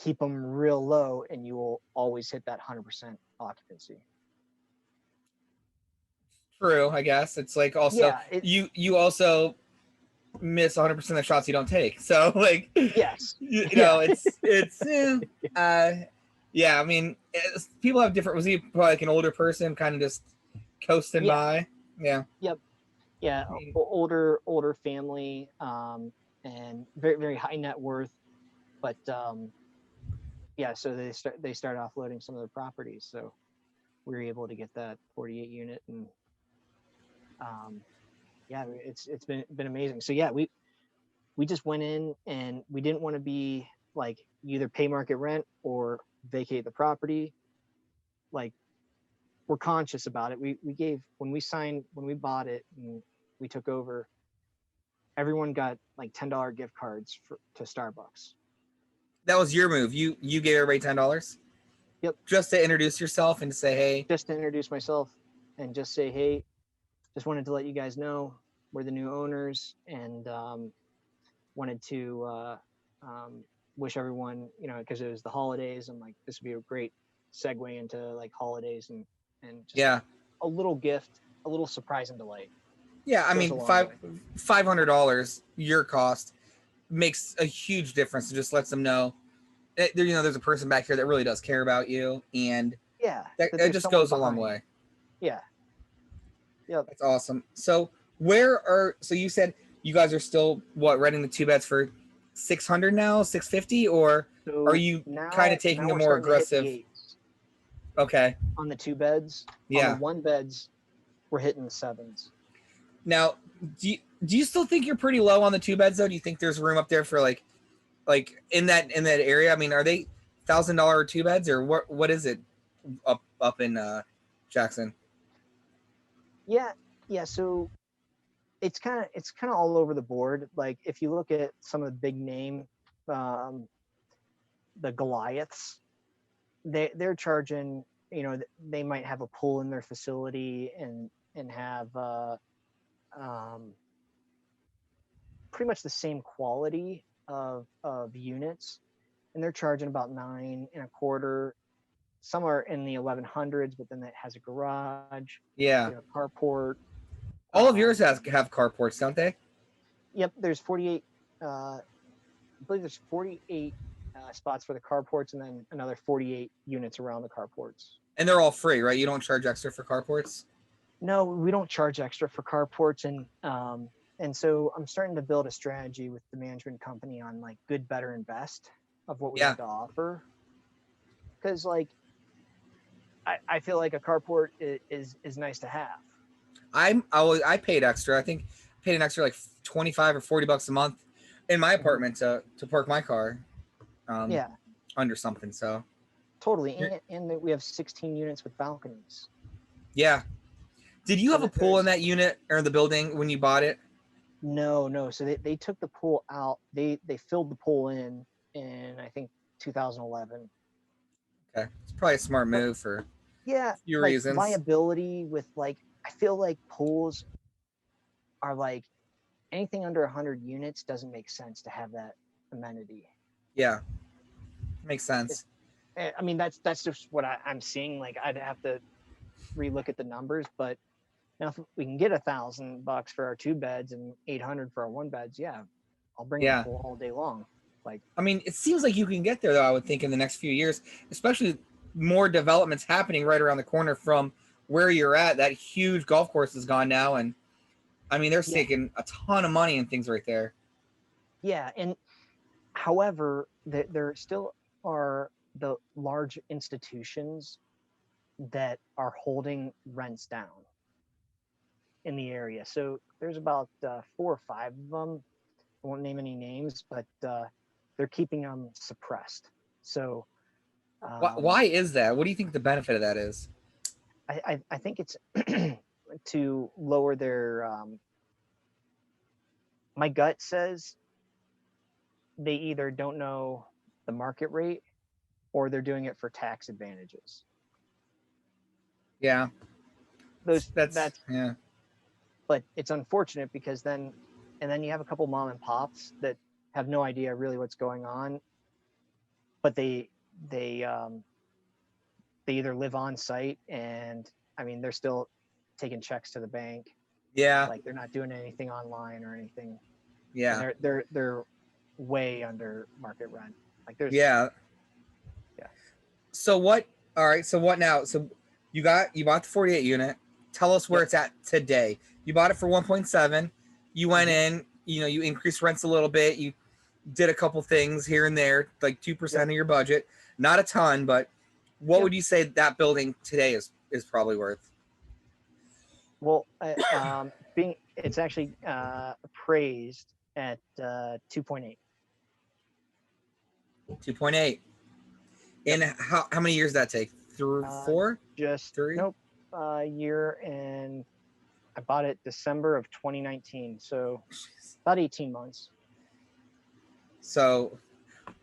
keep them real low, and you will always hit that 100% occupancy. True, I guess. It's like also Yeah. you also miss 100% of the shots you don't take. So like Yes. you Yeah. know, yeah, I mean, people have different. Was he probably like an older person kind of just coasting Yeah. by? Yeah. Yep. Yeah. I mean, Older family, and very, very high net worth, but yeah. So they start offloading some of their properties. So we were able to get that 48 unit, and yeah, it's been amazing. So yeah, we just went in, and we didn't want to be like, either pay market rent or vacate the property. Like, we're conscious about it. We gave, when we bought it and we took over, everyone got like $10 gift cards to Starbucks. that was your move. You gave everybody $10 Yep. just to introduce yourself and to say, hey. Just to introduce myself and just say, hey, just wanted to let you guys know we're the new owners, and wanted to wish everyone, because it was the holidays. I'm like, this would be a great segue into like holidays, and just Yeah. a little gift, a little surprise and delight. Yeah, I Goes mean, a long way. $500 your cost makes a huge difference. It just lets them know that, there's a person back here that really does care about you, and Yeah, that that it there's just someone goes a long behind. way. Yeah. Yep. That's awesome. So so you said you guys are still renting the two beds for 600 now, 650, or are So you kind now of taking a we're more starting to hit the aggressive? eights Okay. on the two beds. On the Yeah. one beds, we're hitting the sevens. Now, do you still think you're pretty low on the two beds though? Do you think there's room up there for like in that area? I mean, are they $1,000 two beds, or what is it up in Jackson? Yeah. Yeah. So it's kind of all over the board. Like, if you look at some of the big name, um, the Goliaths, they're charging. They might have a pool in their facility, and have um, pretty much the same quality of units, and they're charging about 9.25. Some are in the 1100s, but then that has a garage, Yeah. carport. All of yours Um, have carports, don't they? yep, there's 48. I believe there's 48 spots for the carports, and then another 48 units around the carports. And they're all free, right? You don't charge extra for carports? No, we don't charge extra for carports, and so I'm starting to build a strategy with the management company on like good, better, and best of what we Yeah. have to offer. Because like, I feel like a carport is nice to have. I paid extra. I think I paid an extra like 25 or $40 a month in my apartment to park my car Yeah, under something. So totally. And we have 16 units with balconies. yeah. Did you So have a that pool in there's that unit or the building when you bought it? no. So they took the pool out. They filled the pool in I think 2011. Okay. It's probably a smart But move for a yeah, few like reasons. liability with like, I feel like pools are like, anything under 100 units doesn't make sense to have that amenity. Yeah. Makes It's, sense. I mean, that's just what I'm seeing. Like, I'd have to relook at the numbers, but now if we can get $1,000 for our two beds and 800 for our one beds, yeah, I'll bring the Yeah. pool all day long. Like, I mean, it seems like you can get there though, I would think, in the next few years, especially more developments happening right around the corner from where you're at. That huge golf course is gone now, and I mean, they're yeah, sinking a ton of money in things right there. yeah. And however, there still are the large institutions that are holding rents down in the area. So there's about 4 or 5 of them. I won't name any names, but they're keeping them suppressed. So Why is that? What do you think the benefit of that is? I think it's to lower their. My gut says they either don't know the market rate or they're doing it for tax advantages. Yeah. That's yeah. But it's unfortunate because then you have a couple mom and pops that have no idea really what's going on, but they either live on site and I mean they're still taking checks to the bank. Yeah. Like they're not doing anything online or anything. Yeah. And they're way under market rent. Like there's Yeah. Yeah. So what? All right. So what now? So you bought the 48 unit. Tell us where it's at today. You bought it for 1.7. You went in. You increased rents a little bit. You did a couple things here and there, like 2% of your budget. Not a ton, but what would you say that building today is probably worth? Well, it's actually appraised at 2.8. 2.8. And how many years that take? Through 4? Just 3? Nope. Year, and I bought it December of 2019, so about 18 months. So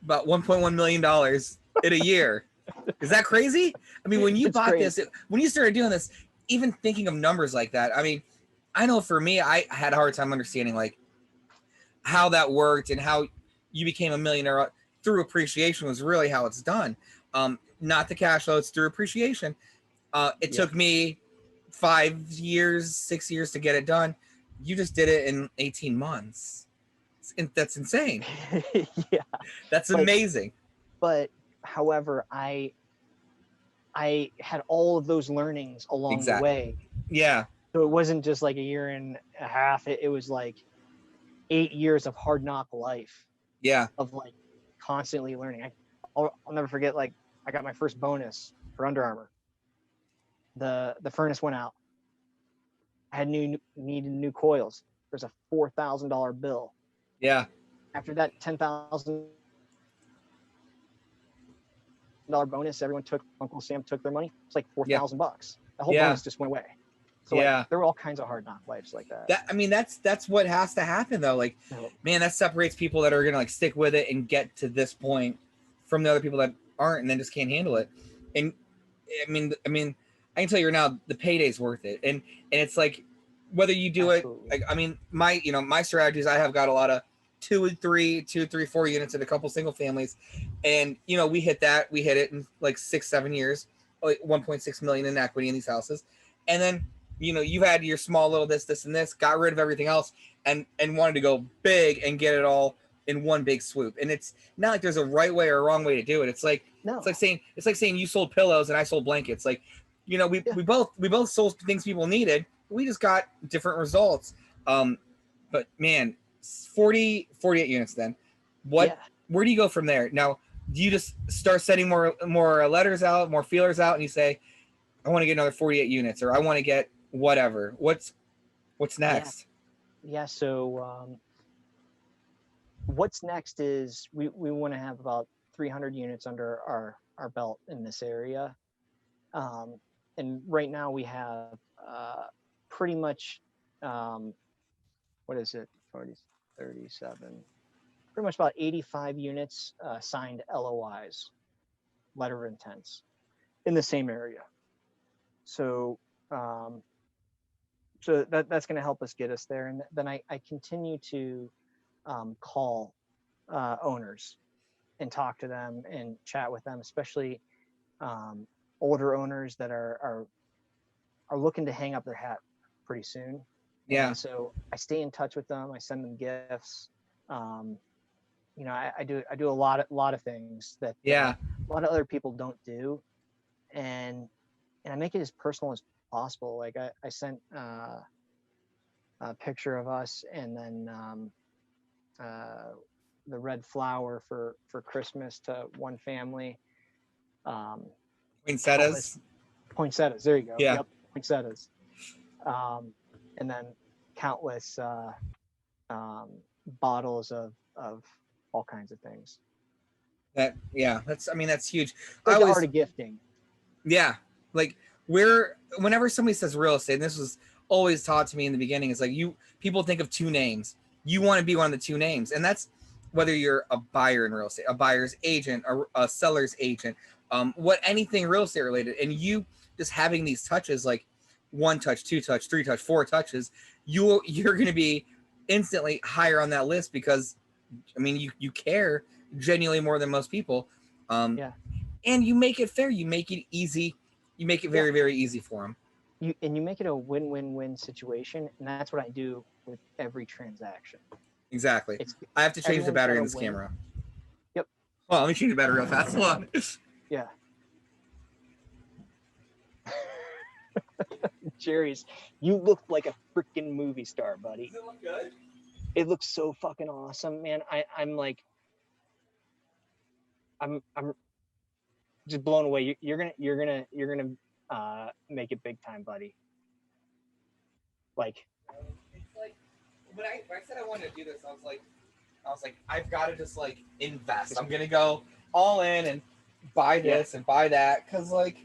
about $1.1 million in a year. Is that crazy? I mean, when you bought this, when you started doing this, even thinking of numbers like that, I mean, I know for me, I had a hard time understanding like how that worked and how you became a millionaire through appreciation was really how it's done. Not the cash flow, it's through appreciation. It took me 5 years, 6 years to get it done. You just did it in 18 months. That's insane. Yeah. That's amazing. But however, I had all of those learnings along the way. Yeah. So it wasn't just like a year and a half. It was like 8 years of hard knock life. Yeah. Of like constantly learning. I'll never forget, like I got my first bonus for Under Armour. The furnace went out. I had needed new coils. There's a $4,000 bill. Yeah. After that $10,000 bonus, Uncle Sam took their money. It's like $4,000. The whole bonus just went away. So like, there were all kinds of hard knock lives like that. I mean, that's what has to happen though. Like, man, that separates people that are gonna like stick with it and get to this point from the other people that aren't and then just can't handle it. And I mean, I can tell you right now, the payday's worth it. And it's like whether you do it, like I mean, my strategies, I have got a lot of 2, 3, 4 units and a couple single families, and we hit it in like 6, 7 years, like 1.6 million in equity in these houses, and then you had your small little this and this, got rid of everything else, and wanted to go big and get it all in one big swoop. And it's not like there's a right way or a wrong way to do it. It's like it's like saying you sold pillows and I sold blankets. Like, we both sold things people needed. We just got different results. But man, 48 units then. Where do you go from there? Now, do you just start sending more letters out, more feelers out, and you say, I want to get another 48 units, or I want to get whatever? What's next? So what's next is we want to have about 300 units under our belt in this area. And right now we have pretty much, what is it, 40, 37, pretty much about 85 units signed LOIs, letter of intents, in the same area. So that's going to help us get us there. And then I continue to call owners and talk to them and chat with them, especially older owners that are looking to hang up their hat pretty soon. Yeah. And so I stay in touch with them. I send them gifts. I do a lot of things that a lot of other people don't do, and I make it as personal as possible. Like I sent a picture of us, and then the red flower for Christmas to one family. Poinsettias. There you go. Yeah. Yep, poinsettias. And then countless bottles of all kinds of things. That's huge. Like the art of gifting. Yeah. Like whenever somebody says real estate, and this was always taught to me in the beginning, is like people think of two names. You want to be one of the two names, and that's whether you're a buyer in real estate, a buyer's agent, a seller's agent, anything real estate related, and you just having these touches, like one touch, two touch, three touch, four touches, you're going to be instantly higher on that list because, I mean, you care genuinely more than most people, Yeah. and you make it fair, you make it easy, you make it very, very easy for them. You make it a win-win-win situation, and that's what I do with every transaction. Exactly. I have to change the battery in this camera. Yep. Well, let me change the battery real fast. Hold on. Yeah. Jerry's, you look like a freaking movie star, buddy. Does it look good? It looks so fucking awesome, man. I'm just blown away. You're gonna make it big time, buddy. Like, it's like when I said I wanted to do this, I was like, I've got to just like invest. I'm gonna go all in and buy this and buy that, because like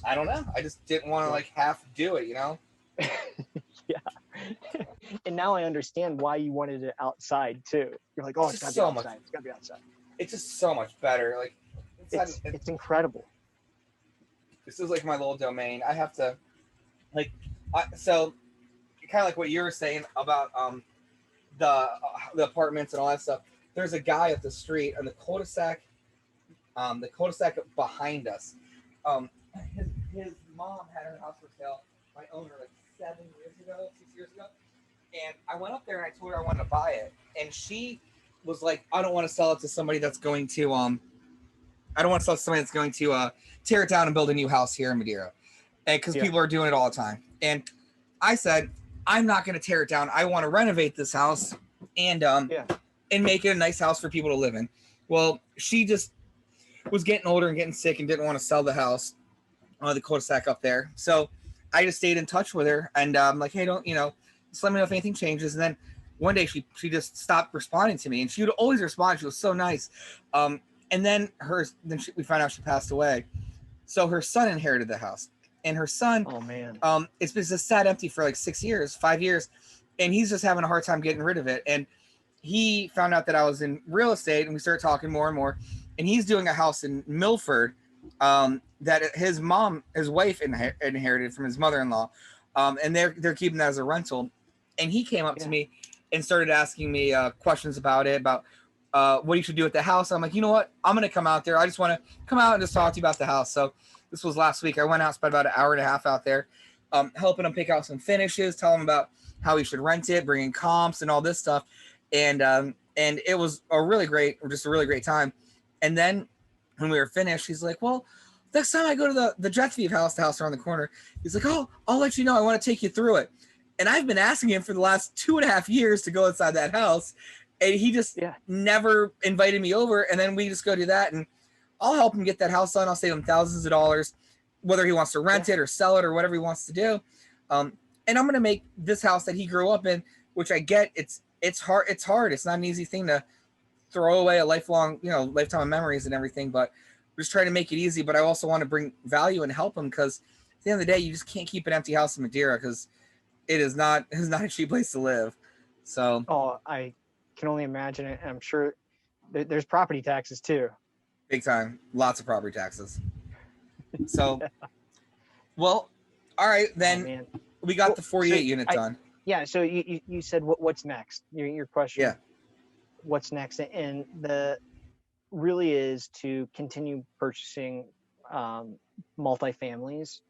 I don't know. I just didn't want to like half do it, you know? Yeah. And now I understand why you wanted it outside too. You're like, oh, it's gotta be outside. It's gotta be outside. It's just so much better. Like it's incredible. This is like my little domain. I have to so kind of like what you were saying about the apartments and all that stuff. There's a guy up the street on the cul-de-sac behind us. His mom had her house for sale, my owner, like 6 years ago. And I went up there and I told her I wanted to buy it. And she was like, I don't want to sell it to somebody that's going to tear it down and build a new house here in Madeira. And because people are doing it all the time. And I said, I'm not going to tear it down. I want to renovate this house and make it a nice house for people to live in. Well, she just was getting older and getting sick and didn't want to sell the house, the cul-de-sac up there. So I just stayed in touch with her, and I'm like, hey, just let me know if anything changes. And then one day she just stopped responding to me, and she would always respond. She was so nice. And then we found out she passed away. So her son inherited the house, and her son, oh man, it's been just sat empty for like 5 years, and he's just having a hard time getting rid of it. And he found out that I was in real estate, and we started talking more and more. And he's doing a house in Milford that his wife inherited from his mother-in-law, and they're keeping that as a rental. And he came up to me and started asking me questions about what you should do with the house. I'm like, you know what? I'm going to come out there. I just want to come out and just talk to you about the house. So this was last week. I went out, spent about an hour and a half out there, helping him pick out some finishes, telling him about how he should rent it, bringing comps and all this stuff. And it was a really great time. And then when we were finished, he's like, well, next time I go to the Jet Thief house, the house around the corner, he's like, oh, I'll let you know. I want to take you through it. And I've been asking him for the last 2.5 years to go inside that house. And he just never invited me over. And then we just go do that. And I'll help him get that house done. I'll save him thousands of dollars, whether he wants to rent it or sell it or whatever he wants to do. And I'm going to make this house that he grew up in, which I get, it's hard. It's not an easy thing to throw away a lifetime of memories and everything, but we're just trying to make it easy. But I also want to bring value and help him, because at the end of the day, you just can't keep an empty house in Madeira, because it is not a cheap place to live. So I can only imagine it. And I'm sure there's property taxes too. Big time. Lots of property taxes. So, well, all right, then we got the 48 unit done. Yeah. So you said what's next? Your question. Yeah. What's next? And the really is to continue purchasing multifamilies,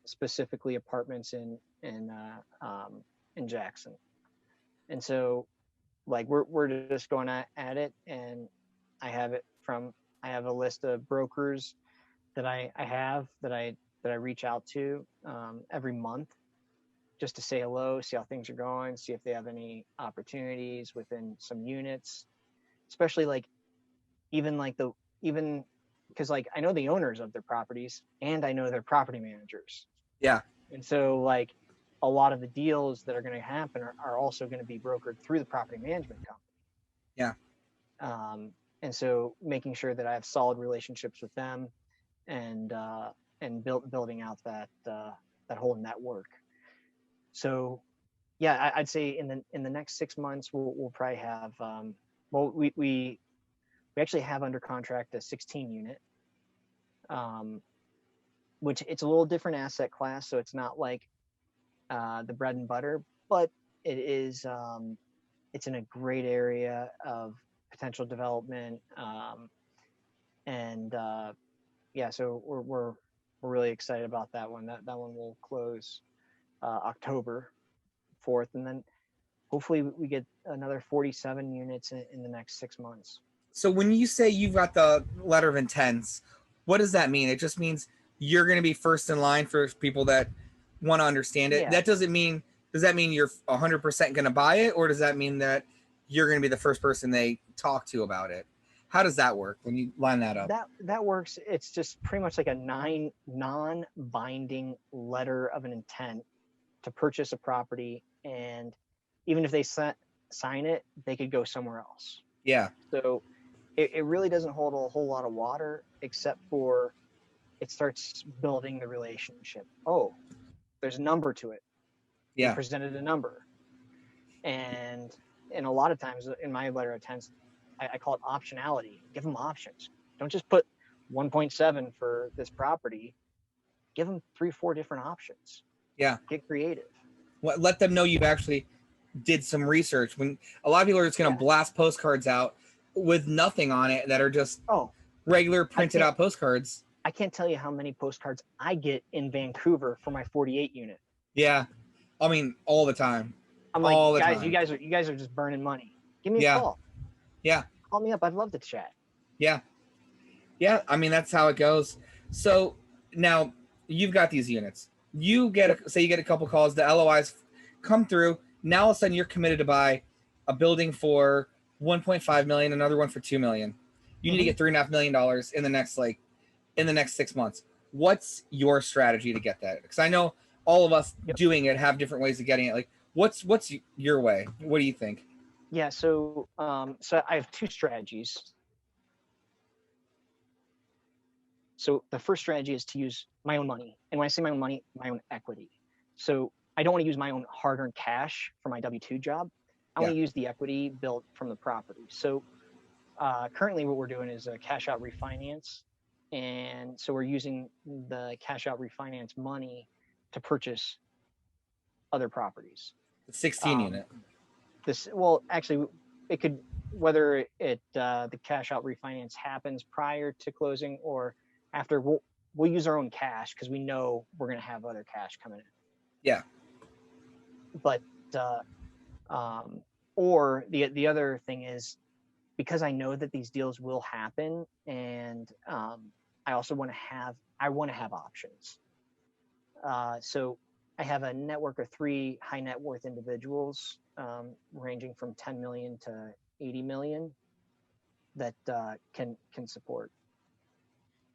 specifically apartments in Jackson. And so, like, we're just going at it, and I have a list of brokers that I reach out to every month, just to say hello, see how things are going, see if they have any opportunities within some units, especially even because like I know the owners of their properties and I know their property managers. Yeah. And so like a lot of the deals that are going to happen are also going to be brokered through the property management company. Yeah. And so making sure that I have solid relationships with them, and and building out that that whole network. So yeah, I'd say in the next 6 months we'll probably have well we actually have under contract a 16 unit, which it's a little different asset class, so it's not like the bread and butter, but it is it's in a great area of potential development, and yeah, so we're really excited about that one. That one will close October 4th, and then hopefully we get another 47 units in the next 6 months. So when you say you've got the letter of intents, what does that mean? It just means you're going to be first in line for people that want to understand it. Yeah. That doesn't mean, does that mean you're 100% going to buy it, or does that mean that you're going to be the first person they talk to about it? How does that work when you line that up? That works. It's just pretty much like a non-binding letter of an intent to purchase a property, and even if they sign it, they could go somewhere else. Yeah. So it really doesn't hold a whole lot of water, except for it starts building the relationship. Oh, there's a number to it. Yeah. You presented a number. And a lot of times in my letter of intent, I call it optionality. Give them options. Don't just put 1.7 for this property. Give them 3-4 different options. Yeah. Get creative. Let them know you've actually did some research. When a lot of people are just going to blast postcards out with nothing on it that are just regular printed out postcards. I can't tell you how many postcards I get in Vancouver for my 48 unit. Yeah. I mean, all the time. I'm like, guys, you guys are just burning money. Give me a call. Yeah. Call me up. I'd love to chat. Yeah. Yeah. I mean, that's how it goes. So now you've got these units. You get say you get a couple calls, the LOIs come through. Now all of a sudden you're committed to buy a building for 1.5 million, another one for 2 million. You need to get $3.5 million in the next 6 months. What's your strategy to get that? Because I know all of us doing it have different ways of getting it. Like, what's your way? What do you think? Yeah, so so I have two strategies. So the first strategy is to use my own money. And when I say my own money, my own equity. So I don't want to use my own hard-earned cash for my W-2 job. I want to use the equity built from the property. So currently what we're doing is a cash out refinance. And so we're using the cash out refinance money to purchase other properties. The 16 unit. Well, actually, it could, whether the cash out refinance happens prior to closing or after, we'll use our own cash because we know we're going to have other cash coming in. Yeah. But or the other thing is, because I know that these deals will happen, and I also want to have options. So I have a network of 3 high net worth individuals, ranging from 10 million to 80 million, that can support.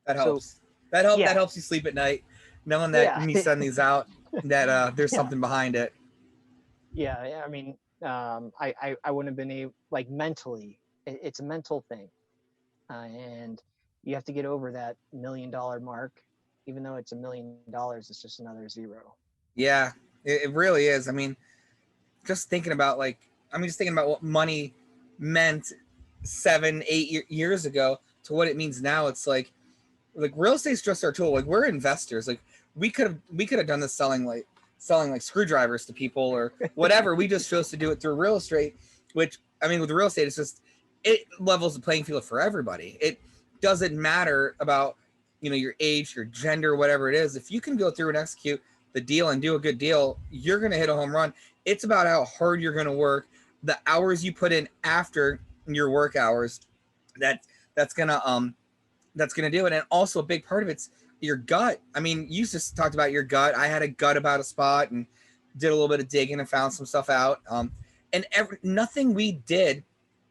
That helps. So, that helps you sleep at night, knowing that when you send these out, that there's something behind it. Yeah, I mean, I wouldn't have been able, like, mentally, it's a mental thing, and you have to get over that $1 million mark. Even though it's $1 million, it's just another zero. Yeah, it really is. I mean, just thinking about what money meant 7-8 years ago to what it means now. It's like real estate's just our tool. Like, we're investors. Like, we could have done this selling screwdrivers to people or whatever. We just chose to do it through real estate, which, I mean, with real estate, it's just, it levels the playing field for everybody. It doesn't matter about, your age, your gender, whatever it is. If you can go through and execute the deal and do a good deal, you're going to hit a home run. It's about how hard you're going to work, the hours you put in after your work hours. That's going to do it. And also a big part of it's your gut. I mean, you just talked about your gut. I had a gut about a spot and did a little bit of digging and found some stuff out. And nothing we did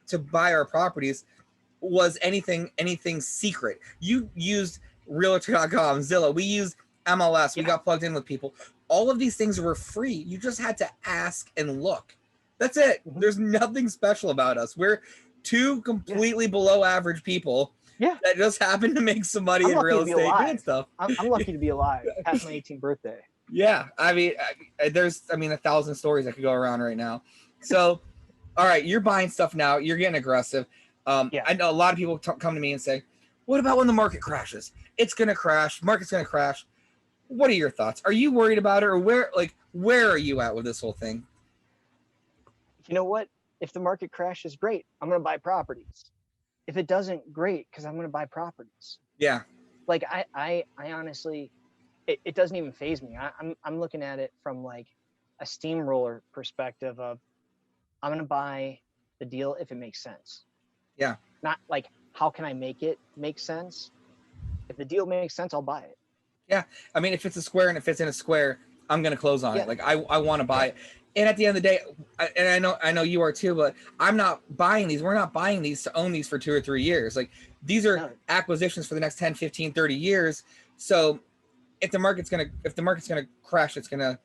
to buy our properties was anything secret. You used Realtor.com, Zillow. We used MLS. We got plugged in with people. All of these things were free. You just had to ask and look. That's it. There's nothing special about us. We're 2 completely below average people Yeah. that just happen to make some money I'm in lucky real to be estate doing alive. stuff. I'm lucky to be alive past my 18th birthday. Yeah, I mean, there's, 1,000 stories that could go around right now. So, all right, you're buying stuff now. You're getting aggressive. Yeah. I know a lot of people come to me and say, "What about when the market crashes? It's gonna crash. Market's gonna crash." What are your thoughts? Are you worried about it, or where are you at with this whole thing? You know what? If the market crashes, great. I'm going to buy properties. If it doesn't, great, because I'm going to buy properties. Yeah, Like I honestly, it doesn't even phase me. I'm looking at it from like a steamroller perspective of I'm going to buy the deal if it makes sense. yeah, Not like how can I make it make sense? If the deal makes sense, I'll buy it. yeah. I mean, if it's a square and it fits in a square, I'm gonna close on it. Yeah. Like I want to buy it. And at the end of the day, and I know you are too, but I'm not buying these. We're not buying these to own these for 2 or 3 years. Like these are No. acquisitions for the next 10, 15, 30 years. So if the market's gonna crash, it's gonna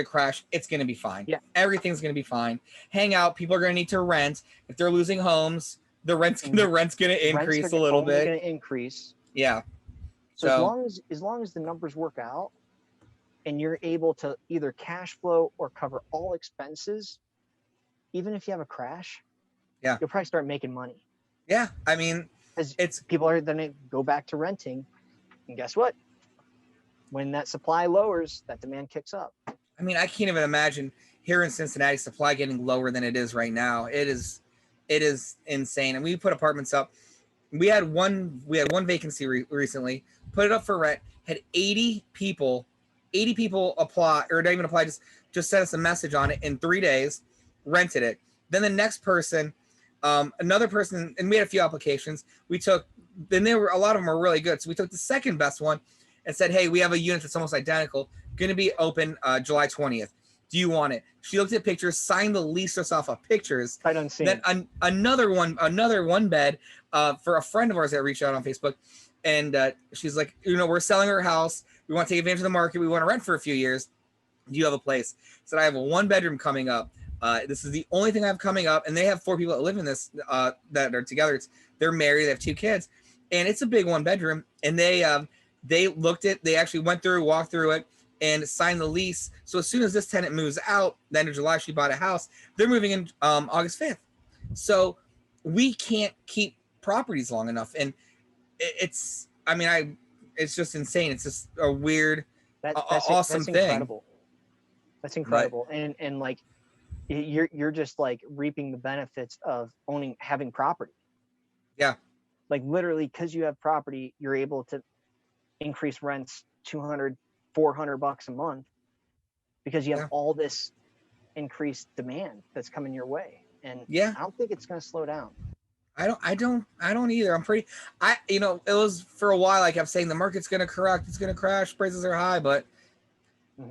crash. It's gonna be fine. Yeah. Everything's gonna be fine. Hang out. People are gonna need to rent. If they're losing homes, the rent's gonna increase a little bit. Going to increase. Yeah. So as long as the numbers work out and you're able to either cash flow or cover all expenses, even if you have a crash, yeah, you'll probably start making money. yeah. I mean, Because it's people are going to go back to renting. And guess what? When that supply lowers, that demand kicks up. I mean, I can't even imagine here in Cincinnati supply getting lower than it is right now. It is insane. And we put apartments up. We had one vacancy recently. Put it up for rent. Had 80 people apply, or not even apply. Just sent us a message on it in 3 days. Rented it. Then the next person, another person, and we had a few applications. We took. Then a lot of them were really good. So we took the second best one and said, "Hey, we have a unit that's almost identical. Going to be open July 20th. Do you want it?" She looked at pictures, signed the lease just off of pictures. Sight unseen. Then another one bed for a friend of ours that reached out on Facebook, and she's like, we're selling our house. We want to take advantage of the market. We want to rent for a few years. Do you have a place? So I have a 1-bedroom coming up. This is the only thing I have coming up, and they have 4 people that live in this that are together. They're married. They have 2 kids, and it's a big 1-bedroom. And they actually went through, walked through it, and signed the lease. So as soon as this tenant moves out, the end of July, she bought a house. They're moving in August 5th. So we can't keep properties long enough, and it's just insane. It's just a weird, awesome thing. Incredible. That's incredible. Right. And like you're just like reaping the benefits of having property. Yeah. Like literally, because you have property, you're able to increase rents $200, $400 a month because you have all this increased demand that's coming your way. And I don't think it's going to slow down. I don't either. It was for a while I kept saying the market's going to correct, it's going to crash, prices are high, but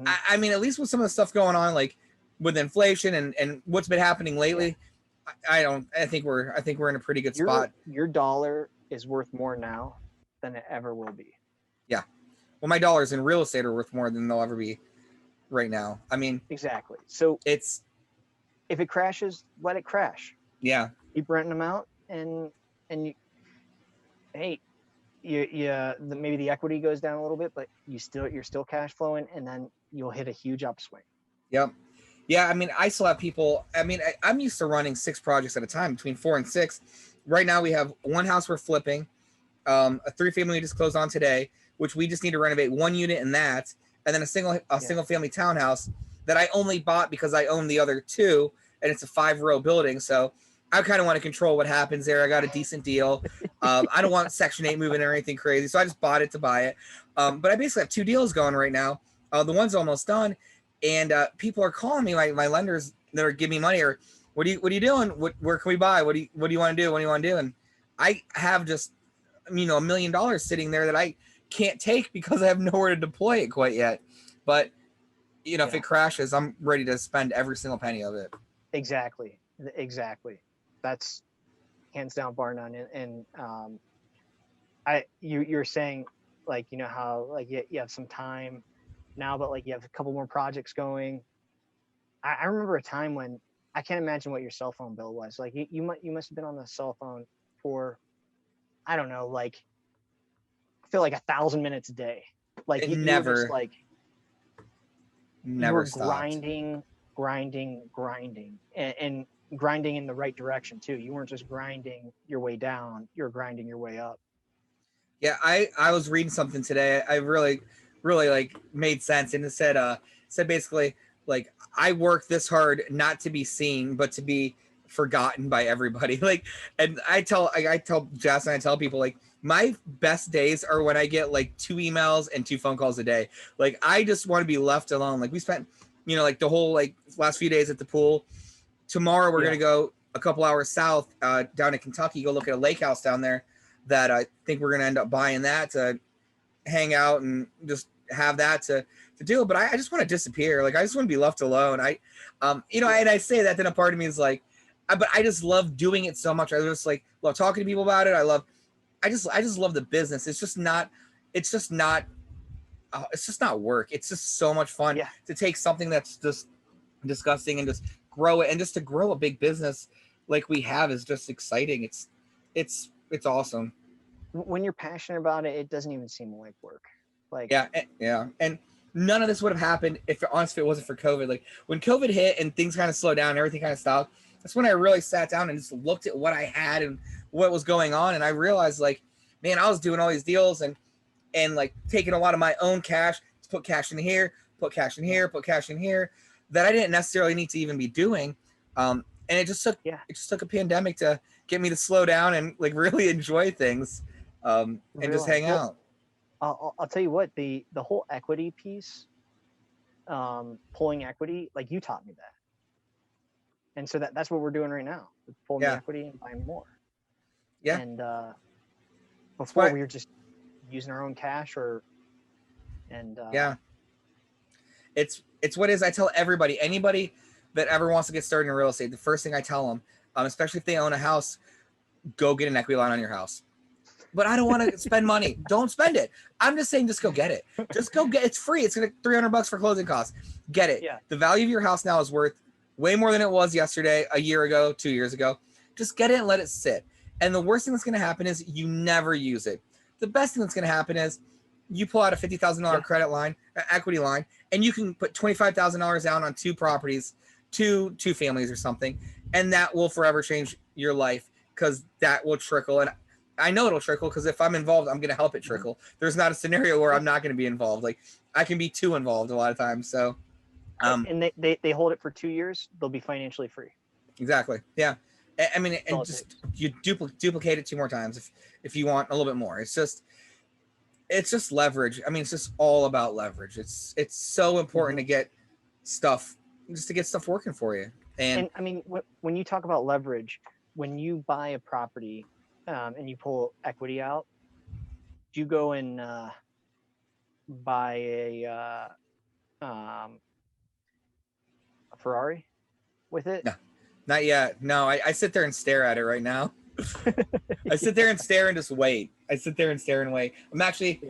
I mean, at least with some of the stuff going on, like with inflation and what's been happening lately, I think we're in a pretty good spot. Your dollar is worth more now than it ever will be. Yeah. Well, my dollars in real estate are worth more than they'll ever be right now. I mean, exactly. So it crashes, let it crash. Yeah. Keep renting them out, and you, hey, maybe the equity goes down a little bit, but you're still cash flowing, and then you'll hit a huge upswing. Yep. Yeah. I mean, I still have people. I mean, I'm used to running 6 projects at a time, between 4 and 6. Right now, we have one house we're flipping, a 3-family we just closed on today, which we just need to renovate 1 unit in that, and then a single family townhouse that I only bought because I own the other 2, and it's a 5-row building. So I kind of want to control what happens there. I got a decent deal. I don't want Section 8 moving or anything crazy, so I just bought it to buy it. But I basically have 2 deals going right now. The one's almost done, and people are calling me, my lenders that are giving me money, or what are you doing? Where can we buy? What do you want to do? What do you want to do? And I have just $1 million sitting there that I can't take because I have nowhere to deploy it quite yet. But if it crashes, I'm ready to spend every single penny of it. Exactly. That's hands down, bar none. And you're saying, like, how like you have some time now, but like you have a couple more projects going. I remember a time when I can't imagine what your cell phone bill was. Like you must have been on the cell phone for, I don't know, like I feel like 1,000 minutes a day. Like It you were just like you never were stopped. grinding, and grinding in the right direction too. You weren't just grinding your way down, you're grinding your way up. Yeah, I was reading something today. I really like made sense, and it said basically like I work this hard not to be seen, but to be forgotten by everybody. Like, and I tell Jess and I tell people like my best days are when I get like 2 emails and 2 phone calls a day. Like I just want to be left alone. Like we spent, like the whole like last few days at the pool. Tomorrow we're Yeah. gonna go a couple hours south down in Kentucky, go look at a lake house down there that I think we're gonna end up buying that to hang out and just have that to do. But I just want to disappear. Like I just want to be left alone. And I say that, then a part of me is like, but I just love doing it so much. I just like love talking to people about it. I just love the business. It's just not work. It's just so much fun Yeah. to take something that's just disgusting and just grow it, and just to grow a big business like we have is just exciting. It's awesome. When you're passionate about it, it doesn't even seem like work. Like Yeah, and none of this would have happened if it wasn't for COVID. Like when COVID hit and things kind of slowed down, everything kind of stopped. That's when I really sat down and just looked at what I had and what was going on, and I realized like, man, I was doing all these deals and like taking a lot of my own cash to put cash in here, put cash in here, put cash in here, that I didn't necessarily need to even be doing. And it just took a pandemic to get me to slow down and like really enjoy things, and just realize. hang Well, out. I'll tell you what, the whole equity piece, pulling equity, like you taught me that. And so that's what we're doing right now. We're pulling the Yeah. equity and buying more. Yeah. And before we were just using our own cash yeah. It's what is I tell anybody that ever wants to get started in real estate, the first thing I tell them, especially if they own a house, go get an equity line on your house. But I don't want to spend money. Don't spend it. I'm just saying, just go get it. Just go get it. It's free. It's gonna $300 for closing costs. Get it. Yeah. The value of your house now is worth way more than it was yesterday, a year ago, 2 years ago. Just get it and let it sit. And the worst thing that's gonna happen is you never use it. The best thing that's gonna happen is you pull out a $50,000 credit line, equity line, and you can put $25,000 down on 2 properties, two families or something, and that will forever change your life, because that will trickle. And I know it'll trickle, because if I'm involved, I'm going to help it trickle. There's not a scenario where I'm not going to be involved. Like I can be too involved a lot of times. So, and they hold it for 2 years, they'll be financially free. Exactly. Yeah. I mean, and just you duplicate it 2 more times if you want a little bit more. It's just leverage. I mean, it's just all about leverage. It's so important to get stuff working for you. And I mean, when you talk about leverage, when you buy a property, and you pull equity out, do you go and buy a Ferrari with it? No, not yet. No, I sit there and stare at it right now. I sit there and stare and just wait. I sit there and stare and wait. I'm actually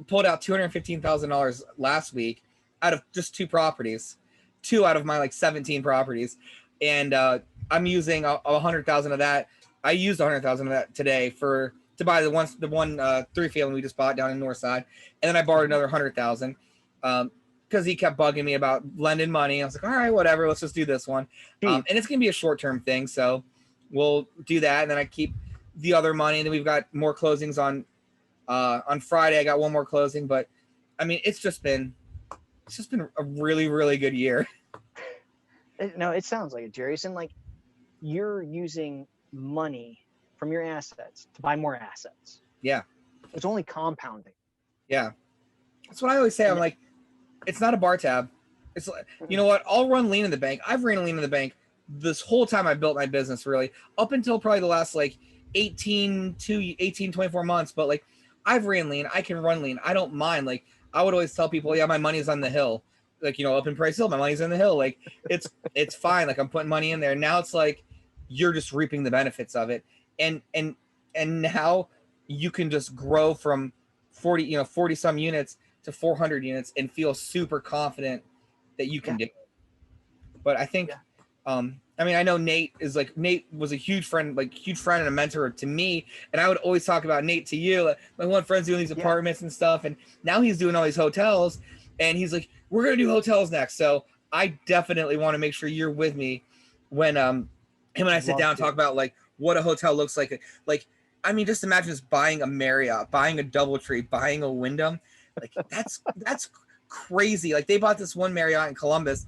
pulled out $215,000 last week out of just 2 properties, 2 out of my like 17 properties, and I'm using 100,000 of that. I used 100,000 of that today to buy the one 3-family we just bought down in Northside, and then I borrowed another 100,000 because he kept bugging me about lending money. I was like, all right, whatever, let's just do this one, and it's gonna be a short-term thing, so we'll do that, and then I keep the other money, and then we've got more closings on Friday. I got one more closing, but I mean, it's just been a really, really good year. No, it sounds like it, Jerry. And like you're using money from your assets to buy more assets. Yeah. It's only compounding. Yeah. That's what I always say. I'm like, it's not a bar tab. It's like, you know what? I'll run lean in the bank. I've ran lean in the bank this whole time I built my business, really, up until probably the last like 24 months. But like, I've ran lean. I can run lean. I don't mind. Like, I would always tell people, yeah, my money's on the hill. Like, up in Price Hill, my money's on the hill. Like, it's fine. Like, I'm putting money in there. Now it's like you're just reaping the benefits of it. And now you can just grow from 40 some units to 400 units and feel super confident that you can do it. But I think I mean, I know Nate was a huge friend and a mentor to me. And I would always talk about Nate to you. Like, my one friend's doing these apartments and stuff. And now he's doing all these hotels. And he's like, we're going to do hotels next. So I definitely want to make sure you're with me when him and I sit down and talk about like what a hotel looks like. Like, I mean, just imagine just buying a Marriott, buying a DoubleTree, buying a Wyndham. Like that's crazy. Like they bought this one Marriott in Columbus,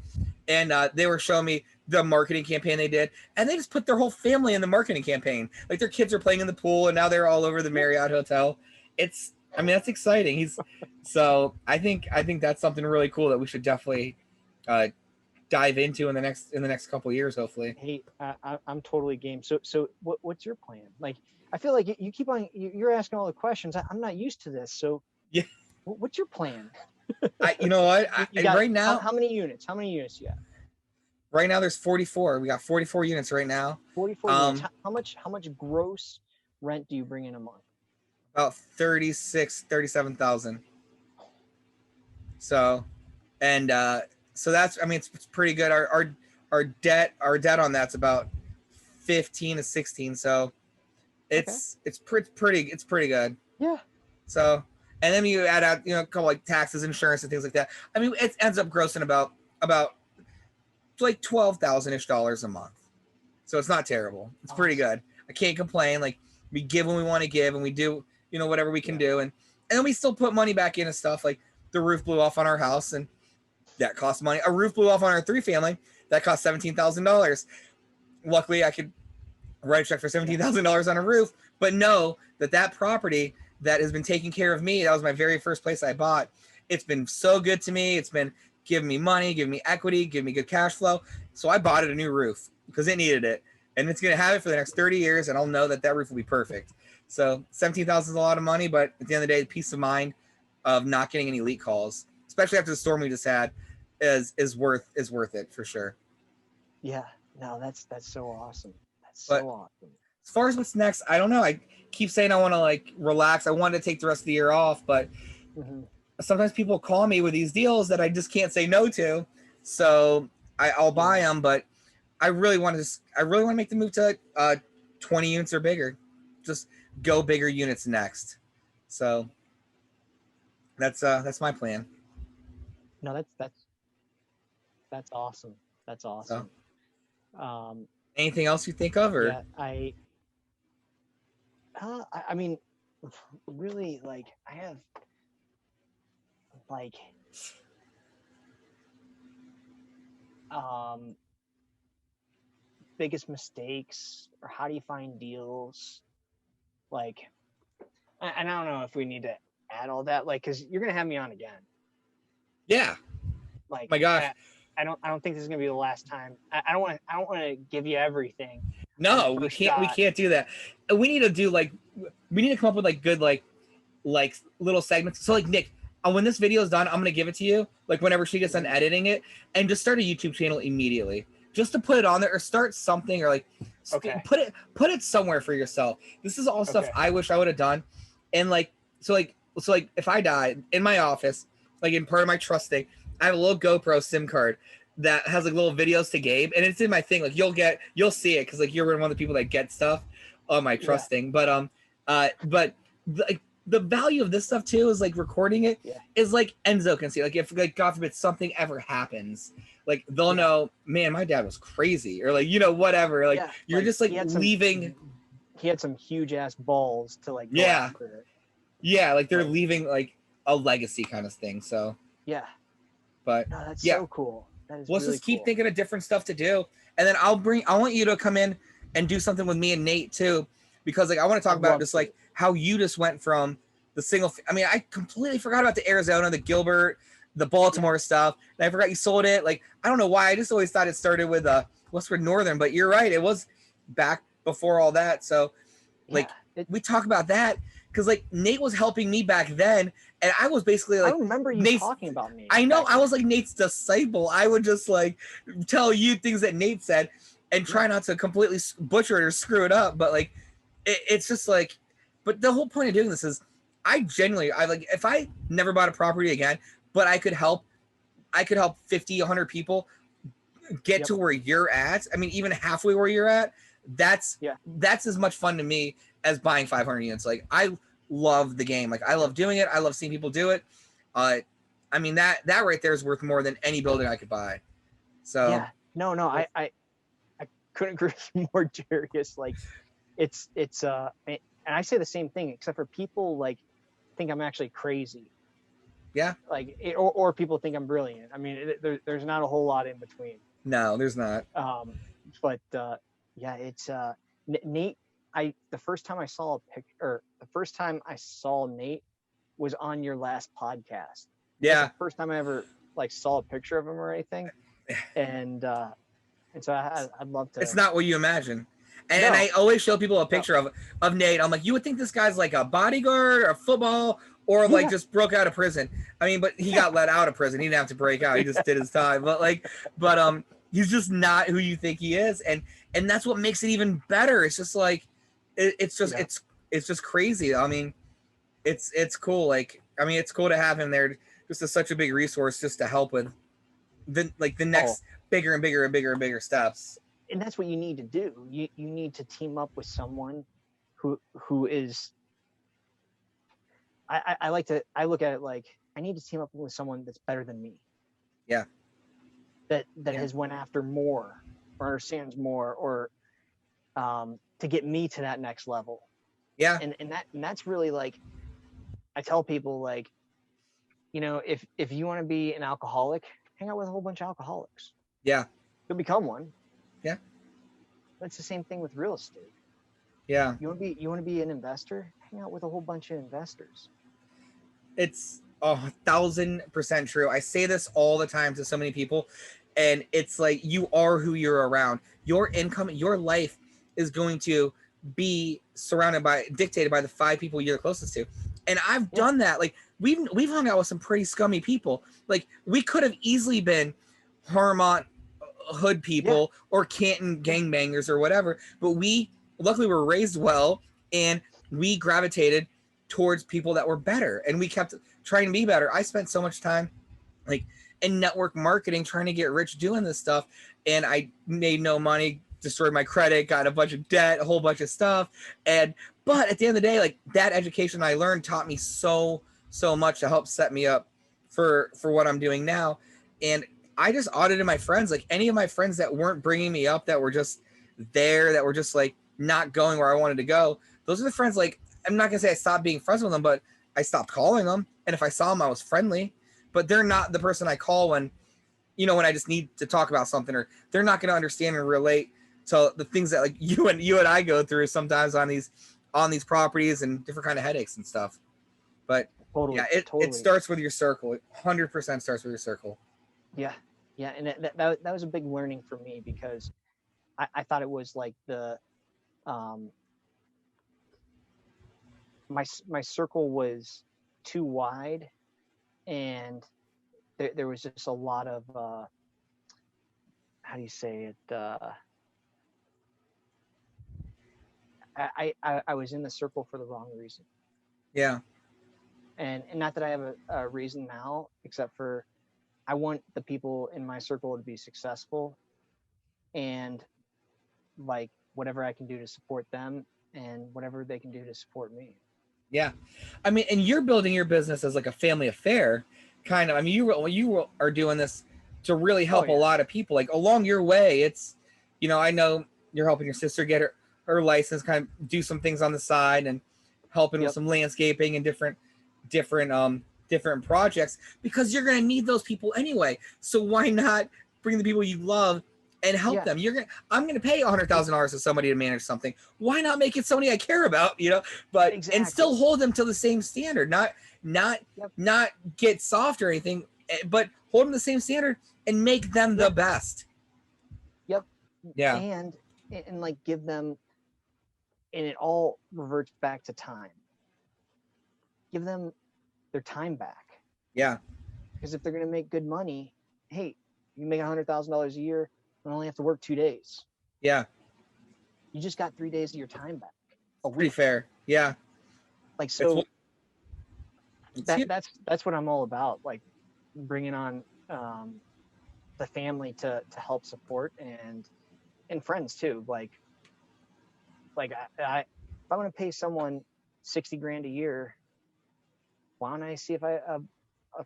and they were showing me the marketing campaign they did, and they just put their whole family in the marketing campaign. Like their kids are playing in the pool, and now they're all over the Marriott hotel. I mean, that's exciting. So I think that's something really cool that we should definitely dive into in the next couple of years, hopefully. Hey, I'm totally game. So what's your plan? Like, I feel like you keep on, you're asking all the questions. I'm not used to this. So yeah, what's your plan? You know what? Right now, how many units? How many units you have? Right now, there's 44. We got 44 units right now. 44 units. How much gross rent do you bring in a month? About 37,000. So, and so that's, I mean, it's pretty good. Our debt on that's about 15 to 16. So it's pretty good. Yeah. So, and then you add out, a couple like taxes, insurance, and things like that. I mean, it ends up grossing about like $12,000-ish a month. So it's not terrible. It's pretty good. I can't complain. Like we give when we want to give, and we do, whatever we can do, and then we still put money back into stuff. Like the roof blew off on our house, and that cost money. A roof blew off on our 3-family. That cost $17,000. Luckily, I could write a check for $17,000 on a roof, but know that property that has been taking care of me, that was my very first place I bought. It's been so good to me. It's been giving me money, giving me equity, giving me good cash flow. So I bought it a new roof because it needed it. And it's going to have it for the next 30 years, and I'll know that roof will be perfect. So $17,000 is a lot of money, but at the end of the day, the peace of mind of not getting any leak calls, especially after the storm we just had, is worth it for sure. Yeah, no, that's so awesome. So awesome. As far as what's next, I don't know. I keep saying I want to like relax. I wanted to take the rest of the year off, but sometimes people call me with these deals that I just can't say no to. So I'll buy them, but I really want to make the move to 20 units or bigger. Just go bigger units next. So that's my plan. No, that's awesome. That's awesome. So, anything else you think of, or? Yeah, I mean, really, like I have like biggest mistakes, or how do you find deals? Like, and I don't know if we need to add all that, like, because you're gonna have me on again. Yeah. Like, my gosh, I don't think this is gonna be the last time. I don't want to give you everything. No, we can't do that. We need to come up with like good like little segments. So like Nick, when this video is done, I'm gonna give it to you like whenever she gets done editing it, and just start a YouTube channel immediately, just to put it on there, or start something, or like put it somewhere for yourself. This is all stuff I wish I would have done. And so if I die in my office, like in part of my trust thing, I have a little GoPro SIM card that has like little videos to Gabe, and it's in my thing. Like you'll see it because like you're one of the people that get stuff on my trust thing. But the value of this stuff too is like recording it is like Enzo can see. Like if like God forbid something ever happens, like they'll know, man, my dad was crazy, or like whatever. Like you're just like leaving. He had some huge ass balls to like like they're leaving like a legacy kind of thing. So but no, that's so cool. Let's really just keep thinking of different stuff to do, and then I want you to come in and do something with me and Nate too, because like I want to talk about just like how you just went from the single. I mean, I completely forgot about the Arizona, the Gilbert, the Baltimore stuff, and I forgot you sold it. Like I don't know why. I just always thought it started with Westwood Northern, but you're right. It was back before all that. So like we talk about that because like Nate was helping me back then. And I was basically like, I remember you talking about Nate. I know. I was like Nate's disciple. I would just like tell you things that Nate said and try not to completely butcher it or screw it up. But like, it's just like, but the whole point of doing this is I like, if I never bought a property again, but I could help 50, 100 people, get to where you're at, I mean, even halfway where you're at, that's as much fun to me as buying 500 units. Like, I love the game. Like, I love doing it. I love seeing people do it. I mean, that right there is worth more than any building I could buy. So yeah, no, I couldn't agree more, Jarius. Like, it's and I say the same thing, except for people like think I'm actually crazy. Yeah. Like, or people think I'm brilliant. I mean, there's not a whole lot in between. No, there's not. But yeah, it's Nate. The first time I saw a pic, or the first time I saw Nate was on your last podcast. Yeah. That's the first time I ever like saw a picture of him or anything. And so I'd love to. It's not what you imagine. And I always show people a picture of Nate. I'm like, you would think this guy's like a bodyguard or a football or like just broke out of prison. I mean, but he got let out of prison. He didn't have to break out. He just did his time. But he's just not who you think he is. And that's what makes it even better. It's just like, it's just crazy. I mean, it's cool. Like, I mean, it's cool to have him there just as such a big resource just to help with the next bigger and bigger and bigger and bigger steps. And that's what you need to do. You need to team up with someone who is. I look at it like, I need to team up with someone that's better than me. Yeah. That has went after more or understands more or to get me to that next level. Yeah. And that's really like, I tell people, like, you know, if you want to be an alcoholic, hang out with a whole bunch of alcoholics. Yeah. You'll become one. Yeah. That's the same thing with real estate. Yeah. You want to be an investor? Hang out with a whole bunch of investors. It's 1,000% true. I say this all the time to so many people, and it's like, you are who you're around. Your income, your life is going to be dictated by the 5 people you're closest to. And I've done that. Like, we've hung out with some pretty scummy people. Like, we could have easily been Harmont hood people or Canton gangbangers or whatever, but we luckily were raised well, and we gravitated towards people that were better, and we kept trying to be better. I spent so much time like in network marketing trying to get rich doing this stuff, and I made no money, destroyed my credit, got a bunch of debt, a whole bunch of stuff. But at the end of the day, like, that education I learned taught me so much to help set me up for what I'm doing now. And I just audited my friends. Like, any of my friends that weren't bringing me up, that were just there, that were just like not going where I wanted to go, those are the friends. Like, I'm not gonna say I stopped being friends with them, but I stopped calling them. And if I saw them, I was friendly. But they're not the person I call when I just need to talk about something, or they're not gonna understand and relate to the things that like you and I go through sometimes on these properties and different kind of headaches and stuff. But it starts with your circle. It 100% starts with your circle. Yeah, and that was a big learning for me, because I thought it was like the my circle was too wide, and there was just a lot of how do you say it? I was in the circle for the wrong reason. Yeah. And not that I have a reason now, except for I want the people in my circle to be successful, and like whatever I can do to support them and whatever they can do to support me. Yeah. I mean, and you're building your business as like a family affair, kind of. I mean, you are doing this to really help a lot of people. Like, along your way, it's, I know you're helping your sister get her license, kind of do some things on the side, and helping with some landscaping and different projects, because you're going to need those people anyway. So why not bring the people you love and help them? I'm going to pay $100,000 to somebody to manage something. Why not make it somebody I care about, but and still hold them to the same standard, not get soft or anything, but hold them the same standard and make them the best. Yeah. And like give them, and it all reverts back to time. Give them their time back. Yeah. Because if they're going to make good money, hey, you make $100,000 a year and only have to work 2 days. Yeah. You just got 3 days of your time back. Pretty fair. Yeah. Like, so that's what I'm all about. Like, bringing on the family to help support, and friends too. Like I if I'm going to pay someone 60 grand a year, why don't I see if a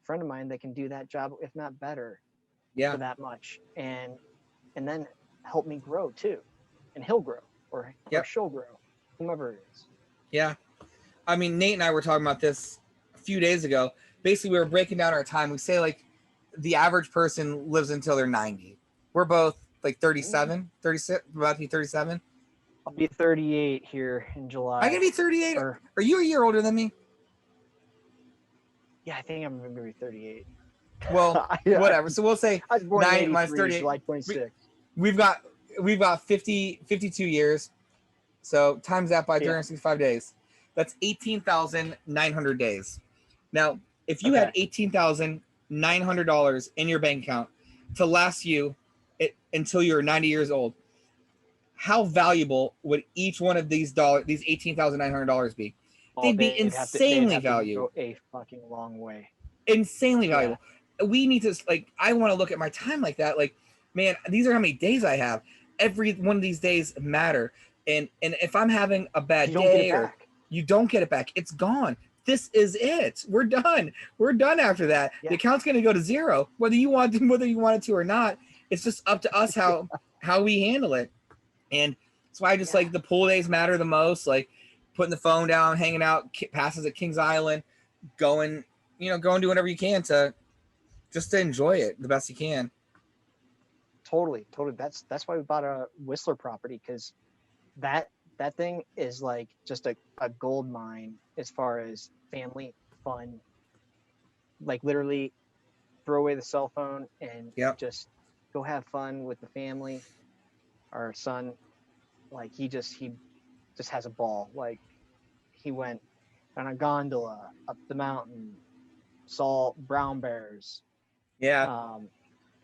friend of mine that can do that job, if not better, Yeah. for that much, and then help me grow too, and he'll grow, or Yep. she'll grow, whomever it is. Yeah. I mean, Nate and I were talking about this a few days ago. Basically, we were breaking down our time. We say like the average person lives until they're 90. We're both like 37, 36, about to be 37. I'll be 38 here in July. I'm going to be 38. Or, are you a year older than me? yeah, I think I'm going to be 38. Well, whatever. So we'll say I was born 9 minus 38. July 26. We've got 52 years. So times that by 365 days. That's 18,900 days. Now, if you had $18,900 in your bank account to last you until you're 90 years old, how valuable would each one of these $18,900 be? They'd be insanely valuable. Go a fucking long way. Insanely valuable. We need to, like, I want to look at my time like that. Like, man, these are how many days I have. Every one of these days matter. And if I'm having a bad day, or you don't get it back, it's gone. This is it. We're done. We're done after that. Yeah. The account's going to go to zero, whether you want it to or not. It's just up to us how we handle it. And that's why I just like the pool days matter the most. Like putting the phone down, hanging out, passes at Kings Island, going do whatever you can to enjoy it the best you can. Totally. That's why we bought a Whistler property, because that thing is like just a gold mine as far as family fun. Like literally throw away the cell phone and just go have fun with the family. Our son, like he just has a ball. Like he went on a gondola up the mountain, saw brown bears. Yeah.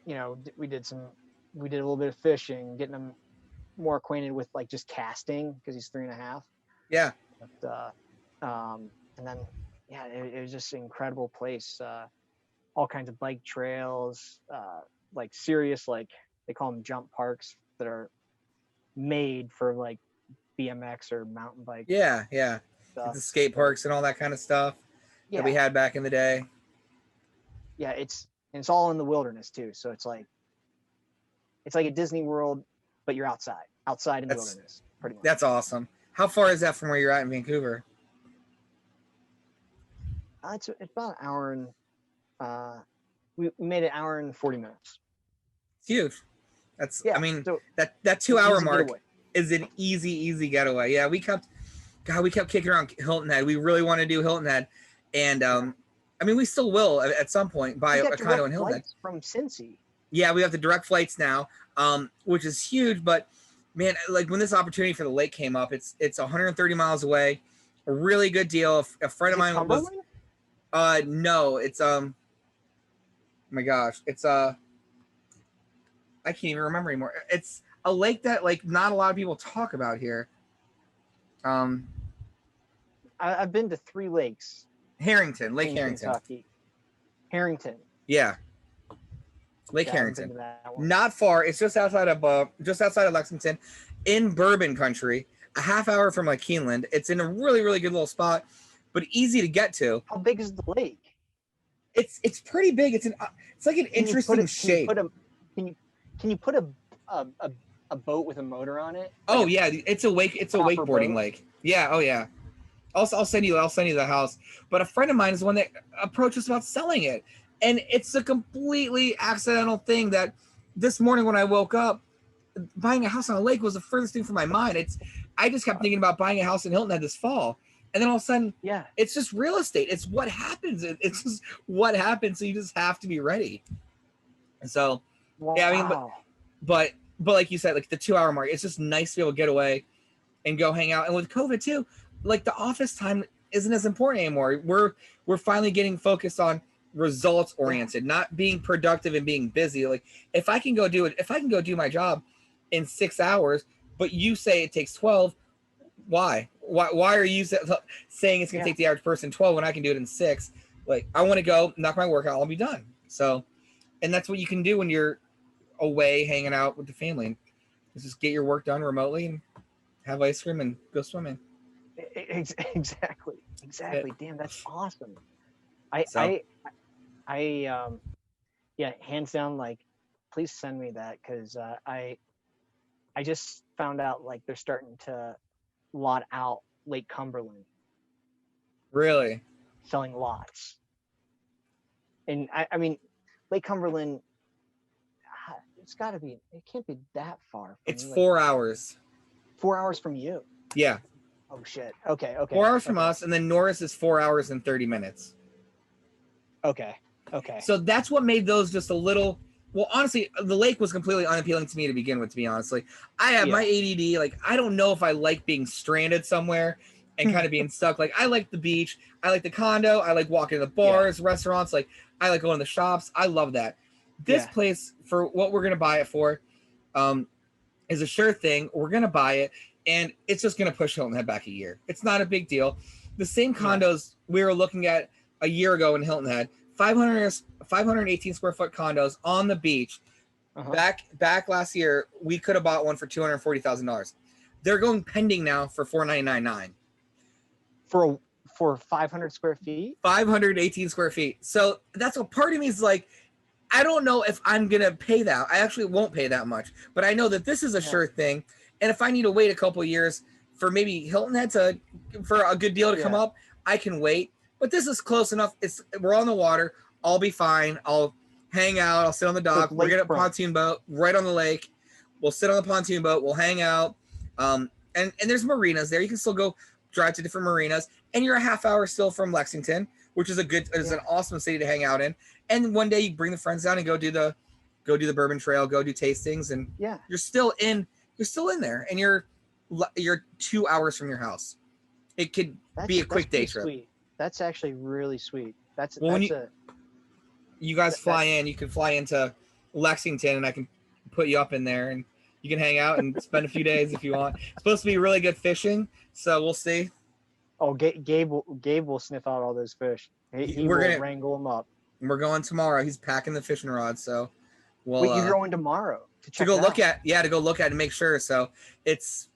We did a little bit of fishing, getting him more acquainted with like just casting, because he's 3.5. Yeah. But, and then it was just an incredible place. All kinds of bike trails, like serious, like they call them jump parks that are made for like BMX or mountain bike. Yeah. Like the skate parks and all that kind of stuff that we had back in the day. Yeah, it's all in the wilderness too. So it's like a Disney World, but you're outside in the wilderness, pretty much. That's awesome. How far is that from where you're at in Vancouver? It's about an hour and we made an hour and 40 minutes. It's huge. That's I mean, so that 2 hour mark is an easy getaway. Yeah, we kept kicking around Hilton Head. We really want to do Hilton Head, and I mean, we still will at some point buy a condo in Hilton Head from Cincy. Yeah, we have the direct flights now, which is huge. But man, like when this opportunity for the lake came up, it's 130 miles away, a really good deal. A friend of mine was, no, it's oh my gosh, it's I can't even remember anymore. It's a lake that like not a lot of people talk about here. I've been to 3 lakes. Lake Harrington. Kentucky. Harrington. Yeah. Lake Harrington. Not far. It's just outside of Lexington, in Bourbon country, a half hour from like Keeneland. It's in a really, really good little spot, but easy to get to. How big is the lake? It's pretty big. It's like an interesting shape. Can you put a boat with a motor on it? Oh yeah, it's a wakeboarding lake. Yeah. Oh yeah. I'll send you the house. But a friend of mine is the one that approached us about selling it. And it's a completely accidental thing that this morning when I woke up, buying a house on a lake was the furthest thing from my mind. I just kept thinking about buying a house in Hilton Head this fall. And then all of a sudden, it's just real estate. It's what happens. It's just what happens. So you just have to be ready. And so, yeah, I mean, but like you said, like the 2 hour mark, it's just nice to be able to get away and go hang out. And with COVID too, like the office time isn't as important anymore. We're finally getting focused on results oriented, not being productive and being busy. Like if I can go do my job in 6 hours, but you say it takes 12, why are you saying it's going to take the average person 12 when I can do it in 6? Like I want to go knock my work out, I'll be done. So, and that's what you can do when you're away hanging out with the family. Just get your work done remotely and have ice cream and go swimming. Exactly. Damn, that's awesome. Yeah, hands down, like, please send me that, because I just found out like they're starting to lot out Lake Cumberland, Really? selling lots. And I mean, Lake Cumberland, it's got to be, it can't be that far from It's me. 4 hours. 4 hours from you? Yeah. Oh shit. Okay. 4 hours from us, and then Norris is 4 hours and 30 minutes. Okay. So that's what made those just a little. Well, honestly, the lake was completely unappealing to me to begin with. To be honest, like, I have my ADD. Like, I don't know if I like being stranded somewhere and kind of being stuck. Like, I like the beach. I like the condo. I like walking to the bars, restaurants. Like, I like going to the shops. I love that. This place, for what we're gonna buy it for, is a sure thing. We're gonna buy it, and it's just gonna push Hilton Head back a year. It's not a big deal. The same condos we were looking at a year ago in Hilton Head, 518 square foot condos on the beach. Back last year, we could have bought one for $240,000. They're going pending now for $499.9. For 500 square feet. 518 square feet. So that's a part of me is like, I don't know if I'm gonna pay that. I actually won't pay that much, but I know that this is a sure thing. And if I need to wait a couple of years for maybe Hilton Head for a good deal to come up, I can wait. But this is close enough. We're on the water. I'll be fine. I'll hang out. I'll sit on the dock. We'll get a pontoon boat right on the lake. We'll sit on the pontoon boat. We'll hang out. And there's marinas there. You can still go drive to different marinas. And you're a half hour still from Lexington, which is an awesome city to hang out in. And one day you bring the friends down and go do the Bourbon Trail, go do tastings, and you're still in there, and you're 2 hours from your house. It could be a quick day trip. Sweet. That's actually really sweet. You guys fly in, you can fly into Lexington, and I can put you up in there, and you can hang out and spend a few days if you want. It's supposed to be really good fishing, so we'll see. Oh, Gabe will sniff out all those fish. We're gonna wrangle them up. We're going tomorrow. He's packing the fishing rod, so you're going tomorrow to go look at and make sure. So it's,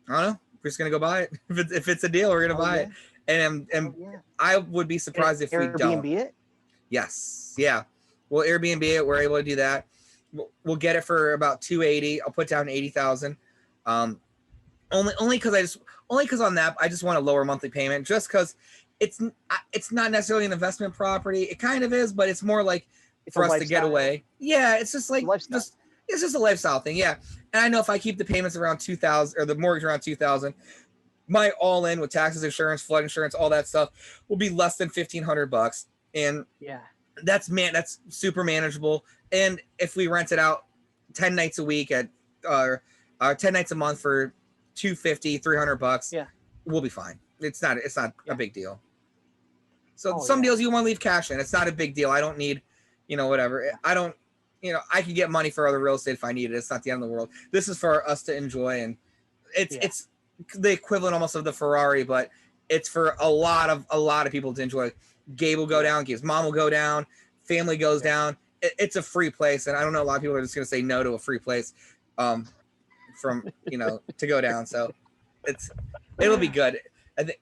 I don't know. We're just gonna go buy it. If it's a deal, we're gonna buy it. And I would be surprised if we don't. Airbnb it? Yes. Yeah. We'll Airbnb it. We're able to do that. We'll get it for about $280,000. I'll put down $80,000. Only because on that I just want a lower monthly payment, just because it's not necessarily an investment property. It kind of is, but it's more like for us to get away. Yeah, it's just like it's just a lifestyle thing. Yeah, and I know if I keep the payments around $2,000 or the mortgage around $2,000, my all in with taxes, insurance, flood insurance, all that stuff will be less than $1,500, and that's super manageable. And if we rent it out 10 nights a week at 10 nights a month for $250, $300, we'll be fine. It's not a big deal. So some deals you want to leave cash in. It's not a big deal. I don't need, whatever. I don't, I can get money for other real estate if I need it. It's not the end of the world. This is for us to enjoy, and it's the equivalent almost of the Ferrari, but it's for a lot of people to enjoy. Gabe will go down. Gabe's mom will go down. Family goes down. It's a free place, and I don't know, a lot of people are just going to say no to a free place, from to go down. So it'll be good. I think.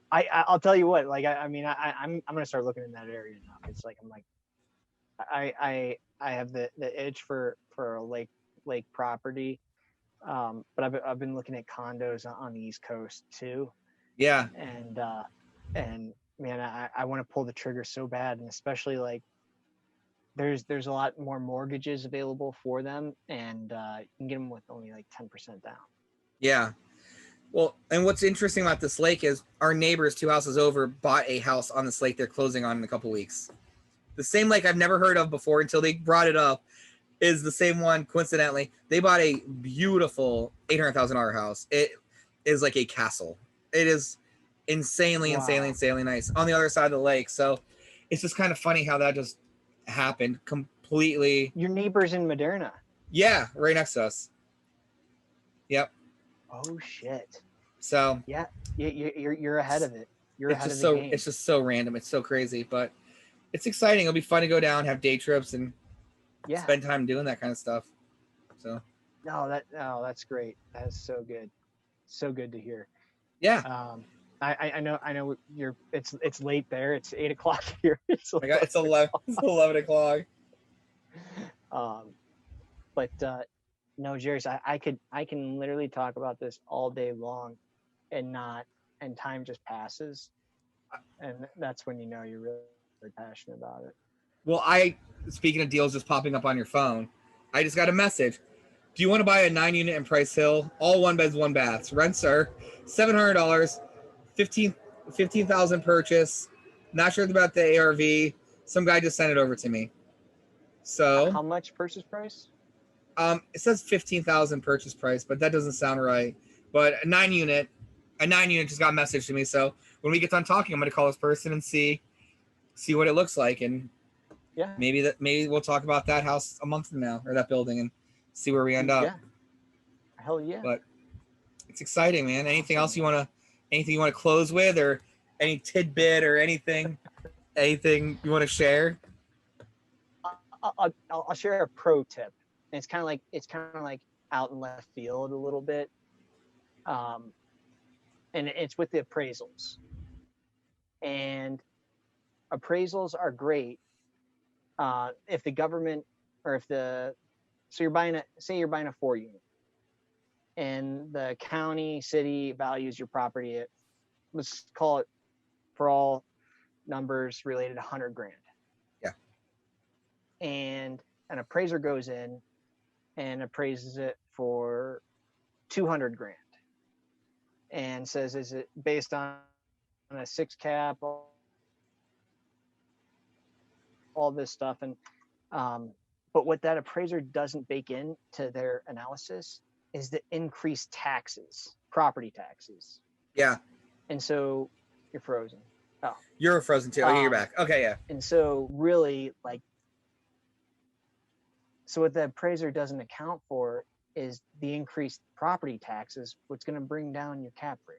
I'll tell you what, like, I'm gonna start looking in that area now. It's like I have the itch for a lake property, but I've been looking at condos on the East Coast too. Yeah. And man, I want to pull the trigger so bad, and especially like there's a lot more mortgages available for them, and you can get them with only like 10% down. Yeah. Well, and what's interesting about this lake is our neighbors 2 houses over bought a house on this lake they're closing on in a couple weeks. The same lake I've never heard of before until they brought it up is the same one, coincidentally. They bought a beautiful $800,000 house. It is like a castle. It is insanely nice on the other side of the lake. So it's just kind of funny how that just happened completely. Your neighbors in Moderna? Yeah, right next to us. Yep. Oh shit. So you're ahead of it. You're ahead of the game. It's just so random. It's so crazy, but it's exciting. It'll be fun to go down, have day trips, and Yeah. spend time doing that kind of stuff. So No, that's great. That's so good. So good to hear. yeah, I know it's late there. It's 8 o'clock here. It's it's 11 it's 11 o'clock. But no, Jerry, I can literally talk about this all day long, and time just passes, and that's when you know you're really passionate about it. Well, speaking of deals just popping up on your phone, I just got a message. Do you want to buy a 9-unit in Price Hill? All 1 beds, 1 baths. Rents are $700, 15,000 purchase. Not sure about the ARV. Some guy just sent it over to me. So how much purchase price? It says 15,000 purchase price, but that doesn't sound right. But a 9-unit just got messaged to me. So when we get done talking, I'm going to call this person and see what it looks like, and yeah, maybe we'll talk about that house a month from now, or that building, and see where we end up. Yeah, hell yeah. But it's exciting, man. Anything else you want to close with, or any tidbit or anything you want to share? I'll share a pro tip. And it's kind of like out in left field a little bit. And it's with the appraisals. And appraisals are great if the government, or so you're buying a 4-unit, and the county, city values your property at, let's call it, for all numbers related, $100,000. Yeah. And an appraiser goes in and appraises it for $200,000 and says, is it based on a 6 cap, all this stuff. And but what that appraiser doesn't bake into their analysis is the increased taxes, property taxes. Yeah. And so you're frozen. Oh, you're frozen too. Oh, you're back. Okay, yeah. And so really, so what the appraiser doesn't account for is the increased property taxes, what's going to bring down your cap rate.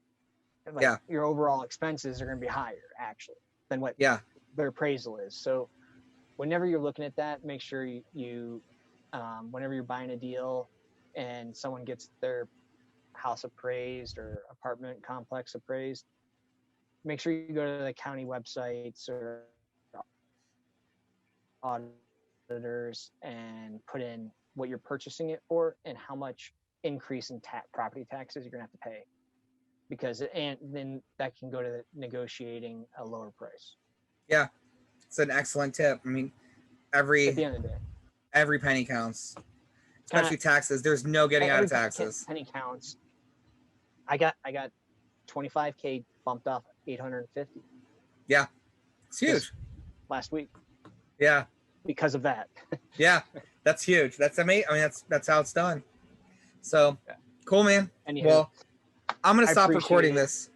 Your overall expenses are going to be higher, actually, than what their appraisal is. So whenever you're looking at that, make sure you whenever you're buying a deal and someone gets their house appraised or apartment complex appraised, make sure you go to the county websites or auditors and put in what you're purchasing it for and how much increase in property taxes you're going to have to pay, and then that can go to negotiating a lower price. Yeah, it's an excellent tip. I mean, at the end of the day, every penny counts, especially taxes. There's no getting out of taxes. Penny counts. I got $25,000 bumped off 850. Yeah, it's huge. Last week. Yeah. Because of that. Yeah, that's huge. That's amazing. I mean, that's how it's done. So cool, man. Anywho, well, I'm gonna stop recording this.